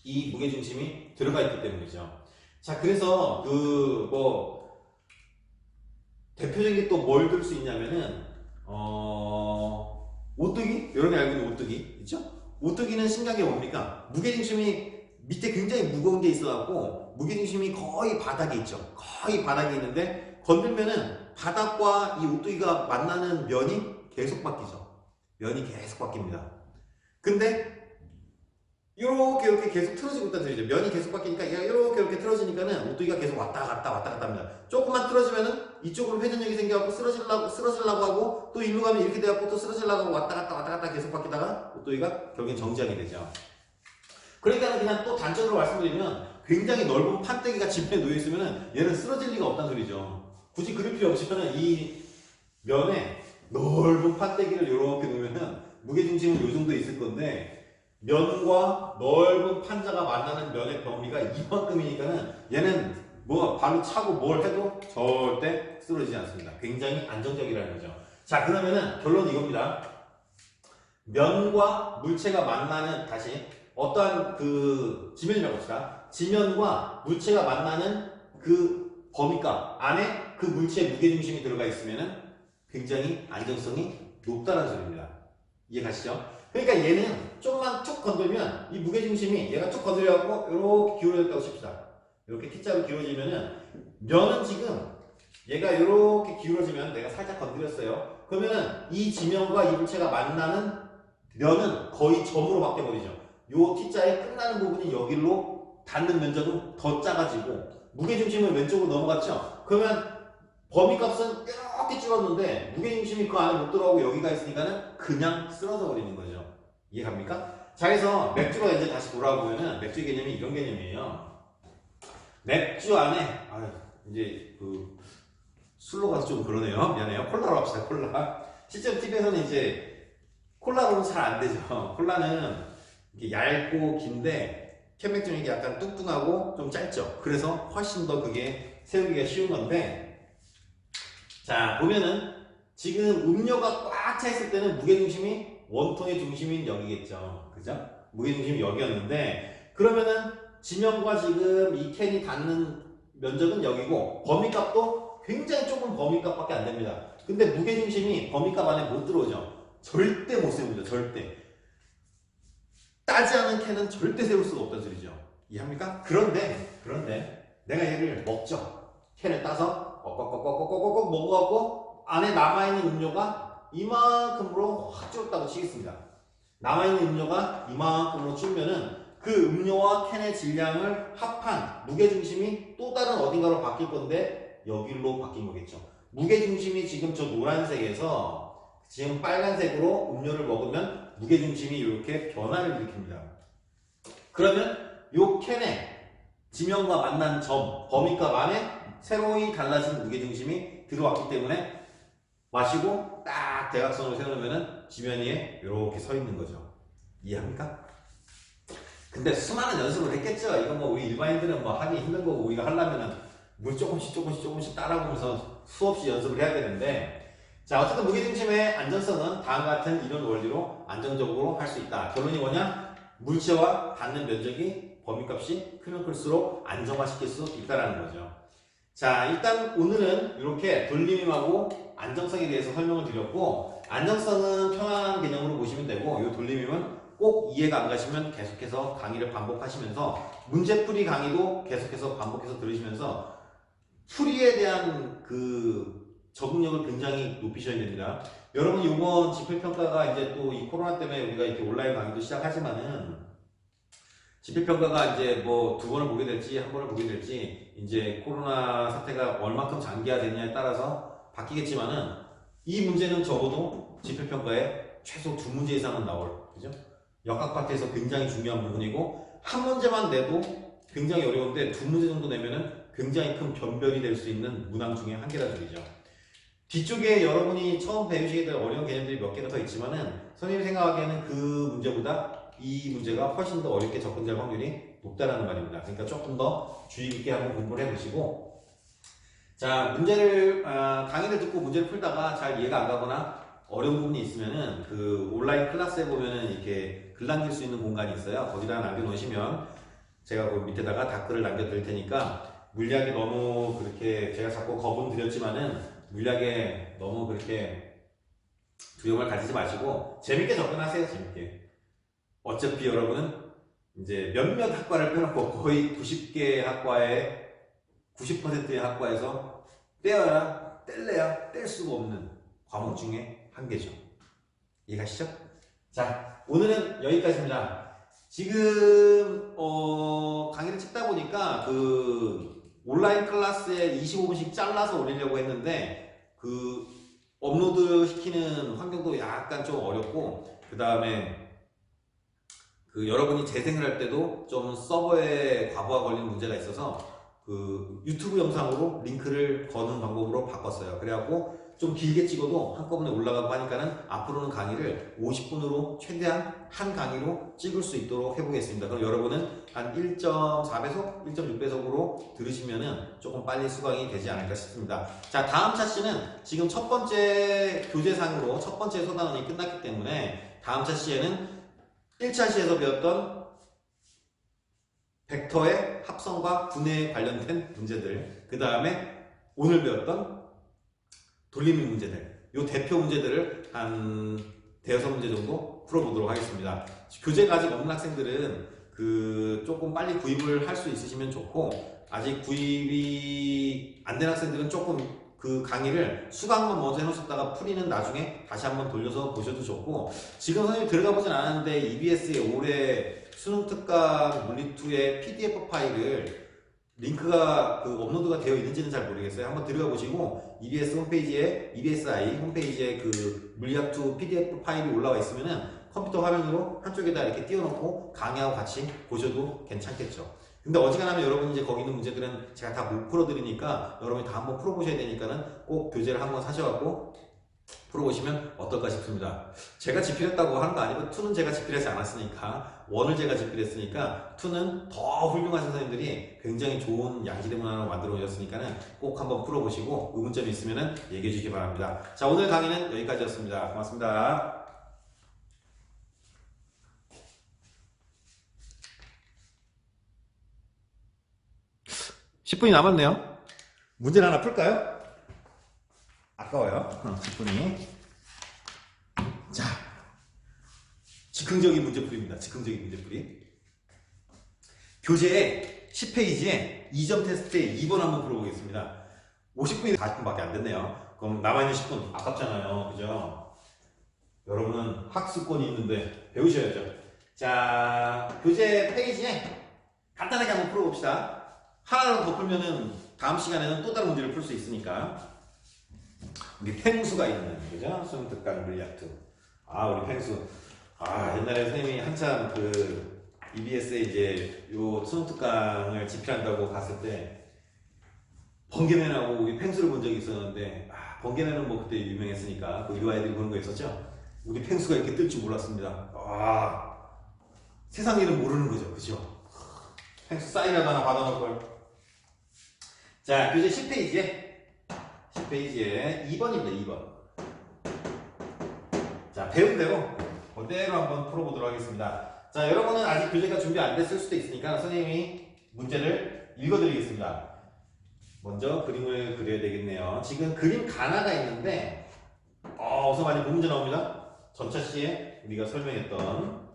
이 무게중심이 들어가 있기 때문이죠. 자, 그래서 대표적인 또 뭘 들 수 있냐면은 오뚜기? 여러분이 알고 있는 오뚜기 있죠? 오뚜기는 신기하게 뭡니까? 무게중심이 밑에 굉장히 무거운 게 있어갖고 무게중심이 거의 바닥에 있죠. 거의 바닥에 있는데 건들면은 바닥과 이 오뚜기가 만나는 면이 계속 바뀌죠. 면이 계속 바뀝니다. 근데 이렇게 계속 틀어지고 있다는 소리죠. 면이 계속 바뀌니까 이렇게 틀어지니까는 오뚜기가 계속 왔다 갔다 합니다. 조금만 틀어지면은 이쪽으로 회전력이 생겨갖고 쓰러지려고 하고 또 일로 가면 이렇게 돼갖고 또 쓰러지려고 하고 왔다 갔다 계속 바뀌다가 오뚜기가 결국엔 정지하게 되죠. 그러니까 그냥 또 단적으로 말씀드리면 굉장히 넓은 판때기가 지면에 놓여있으면 얘는 쓰러질 리가 없다는 소리죠. 굳이 그릴 필요 없이면 이 면에 넓은 판때기를 이렇게 놓으면 무게중심은 이 정도 있을 건데 면과 넓은 판자가 만나는 면의 범위가 이만큼이니까는 얘는 발로 차고 뭘 해도 절대 쓰러지지 않습니다. 굉장히 안정적이라는 거죠. 자, 그러면은 결론은 이겁니다. 면과 물체가 만나는 어떠한 지면이라고 합시다. 지면과 물체가 만나는 그 범위값 안에 그 물체의 무게중심이 들어가 있으면은 굉장히 안정성이 높다는 소리입니다. 이해가시죠? 그러니까 얘는 좀만 툭 건들면 이 무게중심이 얘가 툭 건드려갖고 이렇게 기울어졌다고 칩시다. 이렇게 T자로 기울어지면은 면은 지금 얘가 이렇게 기울어지면 내가 살짝 건드렸어요. 그러면은 이 지면과 이 물체가 만나는 면은 거의 점으로 바뀌어버리죠. 요 T자의 끝나는 부분이 여기로 닿는 면적은 더 작아지고 무게중심은 왼쪽으로 넘어갔죠. 그러면 범위값은 이렇게 줄었는데 무게중심이 그 안에 못 들어가고 여기가 있으니까는 그냥 쓰러져 버리는 거죠. 이해갑니까? 자, 그래서 맥주가 이제 다시 돌아보면은 맥주 개념이 이런 개념이에요. 맥주 안에 이제 술로 가서 좀 그러네요. 미안해요. 콜라로 합시다. 콜라. 실제로 TV에서는 이제 콜라로는 잘 안 되죠. 콜라는 이게 얇고 긴데 캔맥주는 이게 약간 뚱뚱하고 좀 짧죠. 그래서 훨씬 더 그게 세우기가 쉬운 건데, 자, 보면은 지금 음료가 꽉 차 있을 때는 무게중심이 원통의 중심인 여기겠죠. 그죠? 무게중심이 여기였는데, 그러면은 지면과 지금 이 캔이 닿는 면적은 여기고 범위값도 굉장히 조금 범위값밖에 안 됩니다. 근데 무게중심이 범위값 안에 못 들어오죠. 절대 못 세웁니다. 절대. 따지 않은 캔은 절대 세울 수가 없다는 소리죠. 이해합니까? 그런데 내가 얘를 먹죠. 캔을 따서 꺽꺽꺽꺽꺽꺽 먹어갖고 안에 남아있는 음료가 이만큼으로 확 줄었다고 치겠습니다. 남아있는 음료가 이만큼으로 줄면은 그 음료와 캔의 질량을 합한 무게중심이 또 다른 어딘가로 바뀔 건데 여기로 바뀐 거겠죠. 무게중심이 지금 저 노란색에서 지금 빨간색으로 음료를 먹으면 무게중심이 이렇게 변화를 일으킵니다. 그러면 요 캔의 지면과 만난 점, 범위값 안에 새로이 달라진 무게중심이 들어왔기 때문에 마시고 딱 대각선으로 세우면 지면 위에 이렇게 서 있는 거죠. 이해합니까? 근데 수많은 연습을 했겠죠. 이건 뭐 우리 일반인들은 뭐 하기 힘든 거고 우리가 하려면은 물 조금씩 따라보면서 수없이 연습을 해야 되는데, 자 어쨌든 무게중심의 안전성은 다음과 같은 이런 원리로 안정적으로 할 수 있다. 결론이 뭐냐? 물체와 닿는 면적이 범위값이 크면 클수록 안정화시킬 수 있다는 거죠. 자 일단 오늘은 이렇게 돌림임하고 안정성에 대해서 설명을 드렸고, 안정성은 편안한 개념으로 보시면 되고, 이 돌림임은 꼭 이해가 안 가시면 계속해서 강의를 반복하시면서 문제풀이 강의도 계속해서 반복해서 들으시면서 풀이에 대한 그 적응력을 굉장히 높이셔야 됩니다. 여러분 이번 지필평가가 이제 또 이 코로나 때문에 우리가 이렇게 온라인 강의도 시작하지만은 지필평가가 이제 뭐 두 번을 보게 될지 한 번을 보게 될지 이제 코로나 사태가 얼마큼 장기화되느냐에 따라서 바뀌겠지만은 이 문제는 적어도 지필평가에 최소 두 문제 이상은 나올, 그죠? 역학 파트에서 굉장히 중요한 부분이고, 한 문제만 내도 굉장히 어려운데 두 문제 정도 내면은 굉장히 큰 변별이 될 수 있는 문항 중에 한 개라는 소리죠. 뒤쪽에 여러분이 처음 배우시게 될 어려운 개념들이 몇 개가 더 있지만은 선생님이 생각하기에는 그 문제보다 이 문제가 훨씬 더 어렵게 접근될 확률이 높다라는 말입니다. 그러니까 조금 더 주의 깊게 한번 공부를 해보시고, 자 문제를 강의를 듣고 문제를 풀다가 잘 이해가 안 가거나 어려운 부분이 있으면은 그 온라인 클래스에 보면은 이렇게 글 남길 수 있는 공간이 있어요. 거기다가 남겨놓으시면 제가 그 밑에다가 댓글을 남겨드릴 테니까, 물리학에 너무 그렇게 제가 자꾸 거부는 드렸지만은 물리학에 너무 그렇게 두려움을 가지지 마시고 재밌게 접근하세요. 재밌게. 어차피 여러분은 이제 몇몇 학과를 빼놓고 거의 90개 학과의 90%의 학과에서 뗄래야 뗄 수가 없는 과목 중에 한 개죠. 이해가시죠? 자, 오늘은 여기까지입니다. 지금 강의를 찍다 보니까 그 온라인 클래스에 25분씩 잘라서 올리려고 했는데 그 업로드 시키는 환경도 약간 좀 어렵고, 그 다음에 그 여러분이 재생을 할 때도 좀 서버에 과부하 걸리는 문제가 있어서 그 유튜브 영상으로 링크를 거는 방법으로 바꿨어요. 그래갖고 좀 길게 찍어도 한꺼번에 올라가고 하니까는 앞으로는 강의를 50분으로 최대한 한 강의로 찍을 수 있도록 해보겠습니다. 그럼 여러분은 한 1.4배속, 1.6배속으로 들으시면은 조금 빨리 수강이 되지 않을까 싶습니다. 자, 다음 차시는 지금 첫 번째 교재상으로 첫 번째 소단원이 끝났기 때문에 다음 차시에는 1차 시에서 배웠던 벡터의 합성과 분해에 관련된 문제들, 그 다음에 오늘 배웠던 돌림임 문제들, 요 대표 문제들을 한 대여섯 문제 정도 풀어보도록 하겠습니다. 교재가 아직 없는 학생들은 그 조금 빨리 구입을 할 수 있으시면 좋고, 아직 구입이 안 된 학생들은 조금 그 강의를 수강만 먼저 해놓으셨다가 풀이는 나중에 다시 한번 돌려서 보셔도 좋고, 지금 선생님이 들어가 보진 않았는데 EBS의 올해 수능 특강 물리2의 PDF 파일을 링크가 그 업로드가 되어 있는지는 잘 모르겠어요. 한번 들어가 보시고 EBS 홈페이지에 EBSI 홈페이지에 그 물리학2 PDF 파일이 올라와 있으면은 컴퓨터 화면으로 한쪽에다 이렇게 띄워놓고 강의하고 같이 보셔도 괜찮겠죠. 근데 어지간하면 여러분이 이제 거기 있는 문제들은 제가 다 못 풀어드리니까 여러분이 다 한번 풀어보셔야 되니까는 꼭 교재를 한번 사셔갖고 풀어보시면 어떨까 싶습니다. 제가 집필했다고 하는 거 아니고 2는 제가 집필하지 않았으니까, 1을 제가 집필했으니까 2는 더 훌륭한 선생님들이 굉장히 좋은 양지대 문항을 만들어 오셨으니까는 꼭 한번 풀어보시고 의문점이 있으면 얘기해 주시기 바랍니다. 자, 오늘 강의는 여기까지였습니다. 고맙습니다. 10분이 남았네요. 문제를 하나 풀까요? 아까워요. 직분이. 자, 즉흥적인 문제풀이입니다. 즉흥적인 문제풀이. 교재 10페이지에 2점 테스트에 2번 한번 풀어보겠습니다. 50분이 40분밖에 안 됐네요. 그럼 남아있는 10분 아깝잖아요. 그죠? 여러분은 학습권이 있는데 배우셔야죠. 자, 교재 페이지에 간단하게 한번 풀어봅시다. 하나로 더 풀면은 다음 시간에는 또 다른 문제를 풀 수 있으니까. 우리 펭수가 있는, 그죠? 수능특강 물리학투. 아, 우리 펭수. 아, 옛날에 선생님이 한참 그 EBS에 이제 요 수능특강을 집필한다고 갔을 때 번개맨하고 우리 펭수를 본 적이 있었는데, 아, 번개맨은 뭐 그때 유명했으니까 그 유아애들이 보는 거 있었죠? 우리 펭수가 이렇게 뜰 줄 몰랐습니다. 아, 세상 일은 모르는 거죠. 그죠? 펭수 사인이라도 하나 받아놓을 걸. 자, 교재 10페이지에 2번입니다. 2번. 자, 배운 대로 그대로 한번 풀어보도록 하겠습니다. 자, 여러분은 아직 교재가 준비 안 됐을 수도 있으니까 선생님이 문제를 읽어드리겠습니다. 먼저 그림을 그려야 되겠네요. 지금 그림 가나가 있는데 어서 많이 본 문제 나옵니다. 전차시에 우리가 설명했던,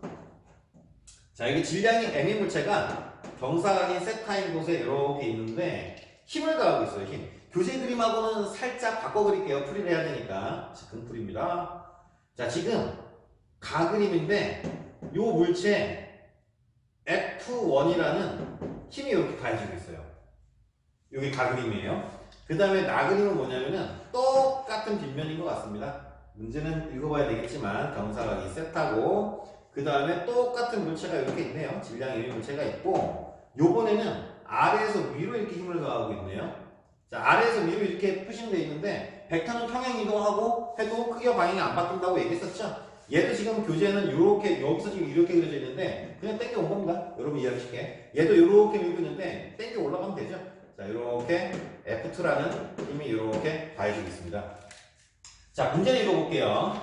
자, 여기 질량이 m인 물체가 경사각인 세타인 곳에 이렇게 있는데 힘을 가하고 있어요. 힘. 교재 그림하고는 살짝 바꿔 그릴게요. 풀이를 해야 되니까. 즉흥풀이입니다. 자, 지금 가그림인데 요 물체 F1이라는 힘이 이렇게 가해지고 있어요. 여기 가그림이에요. 그 다음에 나그림은 뭐냐면은 똑같은 빗면인 것 같습니다. 문제는 읽어봐야 되겠지만 경사각이 세타고 그 다음에 똑같은 물체가 이렇게 있네요. 질량 m의 물체가 있고 요번에는 아래에서 위로 이렇게 힘을 가하고 있네요. 자, 아래에서 위로 이렇게 표시되어 있는데 벡터는 평행 이동하고 해도 크기와 방향이 안 바뀐다고 얘기했었죠. 얘도 지금 교재는 이렇게 여기서 지금 이렇게 그려져 있는데 그냥 땡겨 온 겁니다. 여러분 이해하기 쉽게. 얘도 이렇게 밀고 있는데 땡겨 올라가면 되죠. 자, 이렇게 F2라는 힘이 이렇게 가해지고 있습니다. 자, 문제를 읽어볼게요.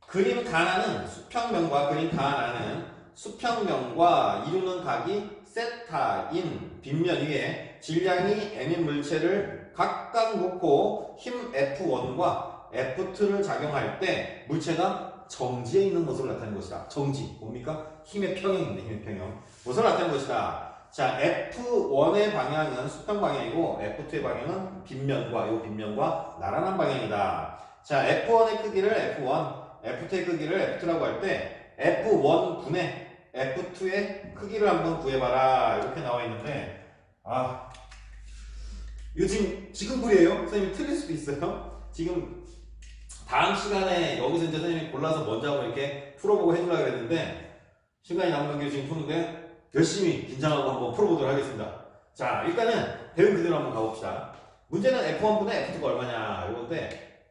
그림 가나는 수평면과 그림 가나는 수평면과 이루는 각이 세타인 빗면 위에 질량이 m인 물체를 각각 놓고 힘 F1과 F2를 작용할 때 물체가 정지에 있는 모습을 나타내는 것이다. 정지. 뭡니까? 힘의 평형인데, 힘의 평형. 무엇을 나타내는 것이다. 자, F1의 방향은 수평 방향이고 F2의 방향은 빗면과 이 빗면과 나란한 방향이다. 자, F1의 크기를 F1, F2의 크기를 F2라고 할 때 F1 분의 F2의 크기를 한번 구해봐라. 이렇게 나와 있는데, 아, 이거 지금 즉흥풀이에요? 선생님이 틀릴 수도 있어요. 지금 다음 시간에 여기서 이제 선생님이 골라서 먼저 한번 이렇게 풀어보고 해주려고 했는데 시간이 남은 게 지금 푸는데 열심히 긴장하고 한번 풀어보도록 하겠습니다. 자, 일단은 배운 그대로 한번 가봅시다. 문제는 F1분의 F2가 얼마냐 이건데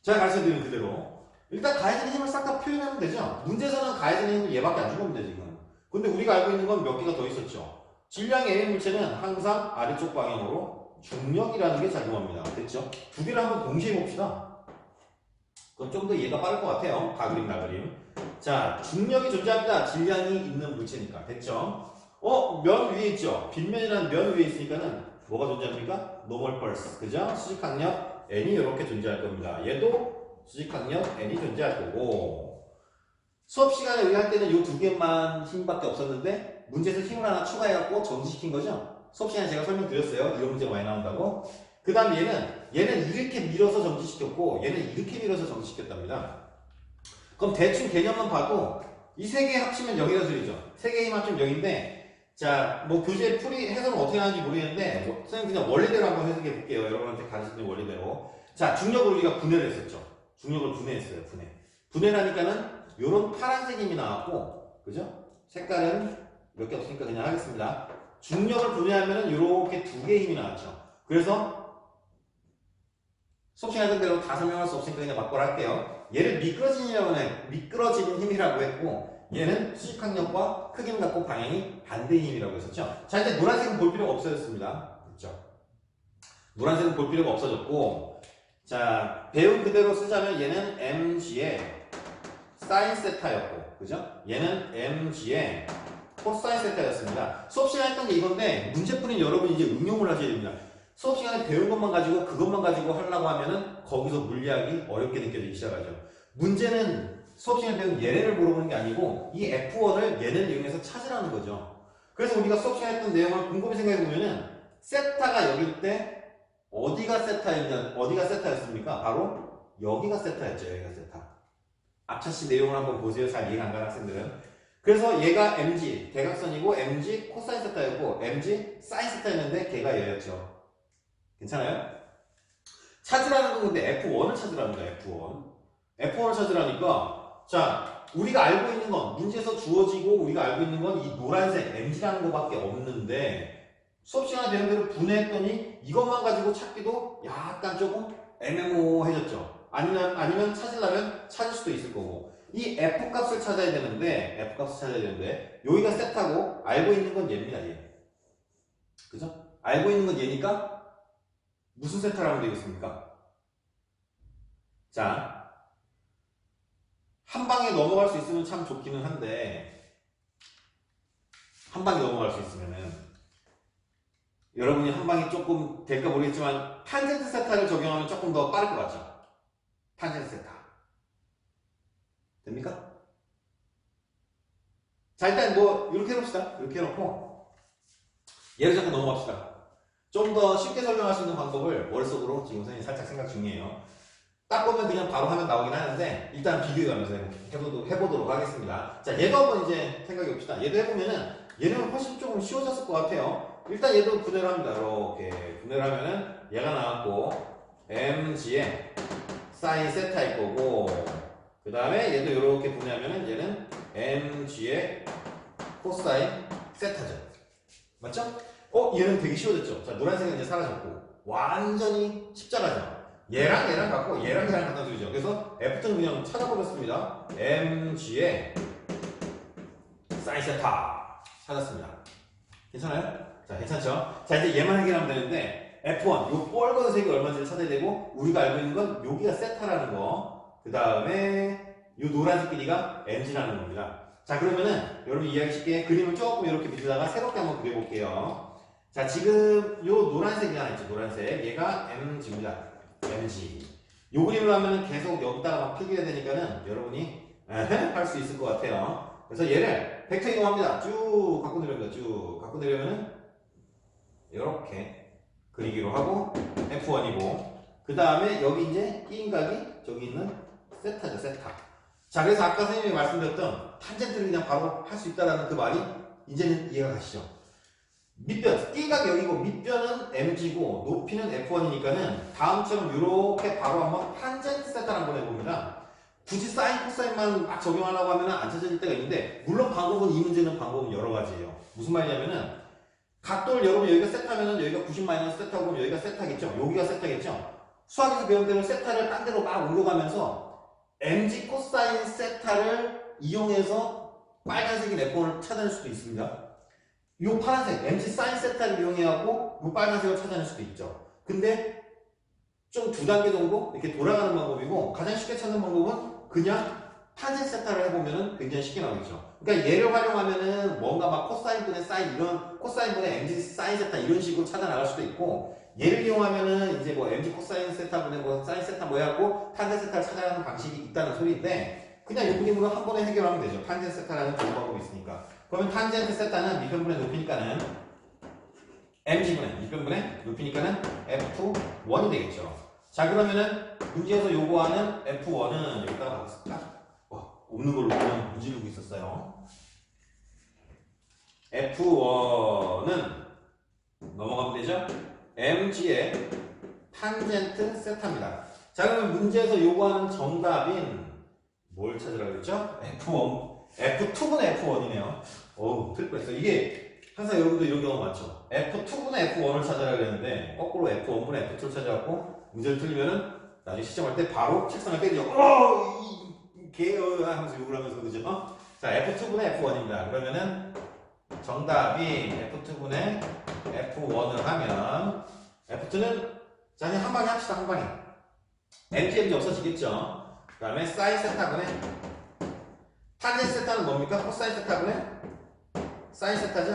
제가 가르쳐드린 그대로 일단 가해지는 힘을 싹 다 표현하면 되죠. 문제에서는 가해지는 힘을 얘밖에 안 준 겁니다 지금. 근데 우리가 알고 있는 건 몇 개가 더 있었죠. 질량의 m의 물체는 항상 아래쪽 방향으로 중력이라는 게 작용합니다. 됐죠? 두 개를 한번 동시에 봅시다. 그럼 좀 더 이해가 빠를 것 같아요. 가그림, 나그림. 자, 중력이 존재합니다. 질량이 있는 물체니까. 됐죠? 면 위에 있죠? 빗면이라는 면 위에 있으니까는 뭐가 존재합니까? 노멀 펄스. 그죠? 수직항력 n이 이렇게 존재할 겁니다. 얘도 수직항력 n이 존재할 거고. 수업 시간에 우리 할 때는 이 두 개만 힘밖에 없었는데 문제에서 힘을 하나 추가해갖고 정지시킨 거죠? 수업 시간에 제가 설명드렸어요. 이런 문제가 많이 나온다고. 그 다음 얘는 이렇게 밀어서 정지시켰고 얘는 이렇게 밀어서 정지시켰답니다. 그럼 대충 개념만 봐도 이 세 개 합치면 0이라는 소리죠. 세 개 힘 합치면 0인데 자, 뭐 교재 풀이 해석은 어떻게 하는지 모르겠는데 선생님 그냥 원리대로 한번 해석해 볼게요. 여러분한테 가르쳐드린 원리대로. 자, 중력을 우리가 분해를 했었죠. 중력을 분해했어요. 분해라니까는 요런 파란색 힘이 나왔고 그죠? 색깔은 몇 개 없으니까 그냥 하겠습니다. 중력을 분해하면은 이렇게 두 개의 힘이 나왔죠. 그래서 수업 시간 대로 다 설명할 수 없으니까 그냥 바꿔 할게요. 얘를 미끄러지는 힘이라고 했고 얘는 수직항력과 크기를 갖고 방향이 반대의 힘이라고 했었죠. 자, 이제 노란색은 볼 필요가 없어졌습니다. 그렇죠? 노란색은 볼 필요가 없어졌고 자, 배운 그대로 쓰자면 얘는 mg의 사인 세타였고 그죠? 얘는 mg의 코사인 세타였습니다. 수업 시간에 했던 게 이건데 문제 풀이는 여러분이 이제 응용을 하셔야 됩니다. 수업 시간에 배운 것만 가지고 그것만 가지고 하려고 하면은 거기서 물리학이 어렵게 느껴지기 시작하죠. 문제는 수업 시간에 배운 얘네를 물어보는 게 아니고 이 F1을 얘네를 이용해서 찾으라는 거죠. 그래서 우리가 수업 시간에 했던 내용을 곰곰이 생각해 보면은 세타가 여길 때 어디가 세타였습니까? 바로 여기가 세타였죠. 여기가 세타. 앞차시 내용을 한번 보세요. 잘 이해가 안 가는 학생들은. 그래서 얘가 mg 대각선이고 mg 코사인 세타였고 mg 사인 세타였는데 걔가 얘였죠. 괜찮아요? 찾으라는 건 근데 F1을 찾으라는 거야. F1을 찾으라니까 자 우리가 알고 있는 건 문제에서 주어지고 우리가 알고 있는 건 이 노란색 mg라는 거밖에 없는데 수업 시간에 배운 대로 분해했더니 이것만 가지고 찾기도 약간 조금 애매모호해졌죠. 아니면 찾으려면 찾을 수도 있을 거고 이 F값을 찾아야 되는데 여기가 세타고 알고 있는 건 얘입니다. 얘. 그죠? 알고 있는 건 얘니까 무슨 세타라고 되겠습니까? 자, 한 방에 넘어갈 수 있으면 참 좋기는 한데 한 방에 넘어갈 수 있으면은 여러분이 한 방이 조금 될까 모르겠지만 탄젠트 세타를 적용하면 조금 더 빠를 것 같죠? 탄젠트 세타 됩니까? 자 일단 뭐 이렇게 해놓읍시다. 이렇게 해놓고 얘를 잠깐 넘어갑시다. 좀 더 쉽게 설명할 수 있는 방법을 머릿속으로 지금 선생님이 살짝 생각 중이에요. 딱 보면 그냥 바로 하면 나오긴 하는데 일단 비교해가면서 해보도록 하겠습니다. 자 얘도 한번 이제 생각해 봅시다. 얘도 해보면은 얘는 훨씬 조금 쉬워졌을 것 같아요. 일단 얘도 분해를 합니다. 이렇게 분해를 하면은 얘가 나왔고 mg에 사인 세타일 거고 그 다음에 얘도 이렇게 분해하면은 얘는 mg의 코사인 세타죠. 맞죠? 얘는 되게 쉬워졌죠. 자 노란색은 이제 사라졌고 완전히 십자가죠. 얘랑 갖고 얘랑 같은 소리죠. 그래서 F는 그냥 찾아보겠습니다. mg의 사인 세타 찾았습니다. 괜찮아요? 자 괜찮죠? 자 이제 얘만 해결하면 되는데 F1 요 빨간색이 얼마인지를 찾아야 되고 우리가 알고 있는 건 여기가 세타라는 거 그 다음에 요 노란색 길이가 mg라는 겁니다. 자 그러면은 여러분 이해하기 쉽게 그림을 조금 이렇게 밑에다가 새롭게 한번 그려볼게요. 자 지금 요 노란색이 하나 있죠. 노란색 얘가 mg입니다. mg 요 그림을 하면은 계속 여기다가 막 필기해야 되니까는 여러분이 할 수 있을 것 같아요. 그래서 얘를 벡터 이동합니다. 쭉 갖고 내려옵니다. 쭉 갖고 내려오면은 이렇게 그리기로 하고 F1이고 그 다음에 여기 이제 E인각이 저기 있는 세타죠. 세타. 자 그래서 아까 선생님이 말씀드렸던 탄젠트를 그냥 바로 할 수 있다라는 그 말이 이제는 이해가 가시죠. 밑변, E각이 여기고 밑변은 mg고 높이는 F1이니까는 다음처럼 이렇게 바로 한번 탄젠트 세타를 한번 해봅니다. 굳이 사인, 코사인만 막 적용하려고 하면 안 찾아질 때가 있는데 물론 이 문제는 방법은 여러 가지예요. 무슨 말이냐면은 각도를 여러분 여기가 세타면은 여기가 90 마이너스 세타고 그럼 여기가 세타겠죠? 여기가 세타겠죠? 수학에서 배운 대로 세타를 딴 데로 막 옮겨가면서 mg 코사인 세타를 이용해서 빨간색인 F1을 찾아낼 수도 있습니다. 요 파란색 mg 사인 세타를 이용해하고 요 빨간색을 찾아낼 수도 있죠. 근데 좀 두 단계 정도 이렇게 돌아가는 방법이고 가장 쉽게 찾는 방법은 그냥 탄젠트 세타를 해보면은 굉장히 쉽게 나오겠죠. 그러니까 얘를 활용하면은 뭔가 막 코사인분의 사인 이런 코사인분의 mg 사인 세타 이런 식으로 찾아 나갈 수도 있고 얘를 이용하면은 이제 뭐 mg 코사인 세타분의 뭐 사인 세타 뭐 해갖고 탄젠트 세타를 찾아가는 방식이 있다는 소리인데 그냥 이 그림으로 한 번에 해결하면 되죠. 탄젠트 세타라는 좋은 방법이 있으니까. 그러면 탄젠트 세타는 밑변분의 높이니까는 mg분의 밑변분의 높이니까는 f1이 되겠죠. 자 그러면은 문제에서 요구하는 f1은 여기다가 박을까? 없는 걸로 그냥 문지르고 있었어요. f1은 넘어가면 되죠? mg의 탄젠트 세타입니다. 자 그러면 문제에서 요구하는 정답인 뭘 찾으라고 했죠? F2분의 F1이네요. 틀릴 뻔했어요. 이게 항상 여러분들 이런 경우 많죠. F2분의 F1을 찾아라 그랬는데 거꾸로 F1분의 F2를 찾아갖고 문제를 틀리면은 나중에 시점할 때 바로 책상을 때리죠. 하면서 욕을 하면서 그죠? 자 F2분의 F1입니다. 그러면은 정답이 F2분의 F1을 하면 F2는 자 그냥 한 방에 합시다. 한 방에 MGM이 없어지겠죠. 그 다음에 사인 세타분의 탄젠트 세타는 뭡니까? 코사인 세타분의 사인 세타죠.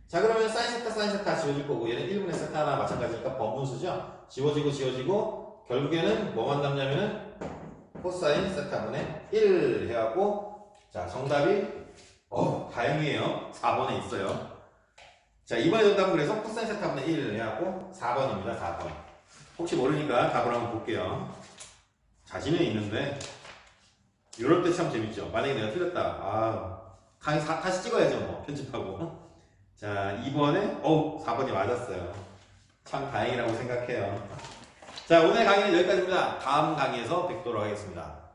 자, 그러면 사인 세타, 사인 세타 지워질 거고, 얘는 1분의 세타나 마찬가지니까 번분수죠? 지워지고, 결국에는 뭐만 남냐면은 코사인 세타분의 1 해갖고, 자, 정답이, 다행이에요. 4번에 있어요. 자, 이번에 정답은 그래서 코사인 세타분의 1 해갖고, 4번입니다, 4번. 혹시 모르니까 답을 한번 볼게요. 자신은 있는데, 이럴 때 참 재밌죠. 만약에 내가 틀렸다. 강의 다시 찍어야죠, 뭐. 편집하고. 자, 2번에, 4번이 맞았어요. 참 다행이라고 생각해요. 자, 오늘 강의는 여기까지입니다. 다음 강의에서 뵙도록 하겠습니다.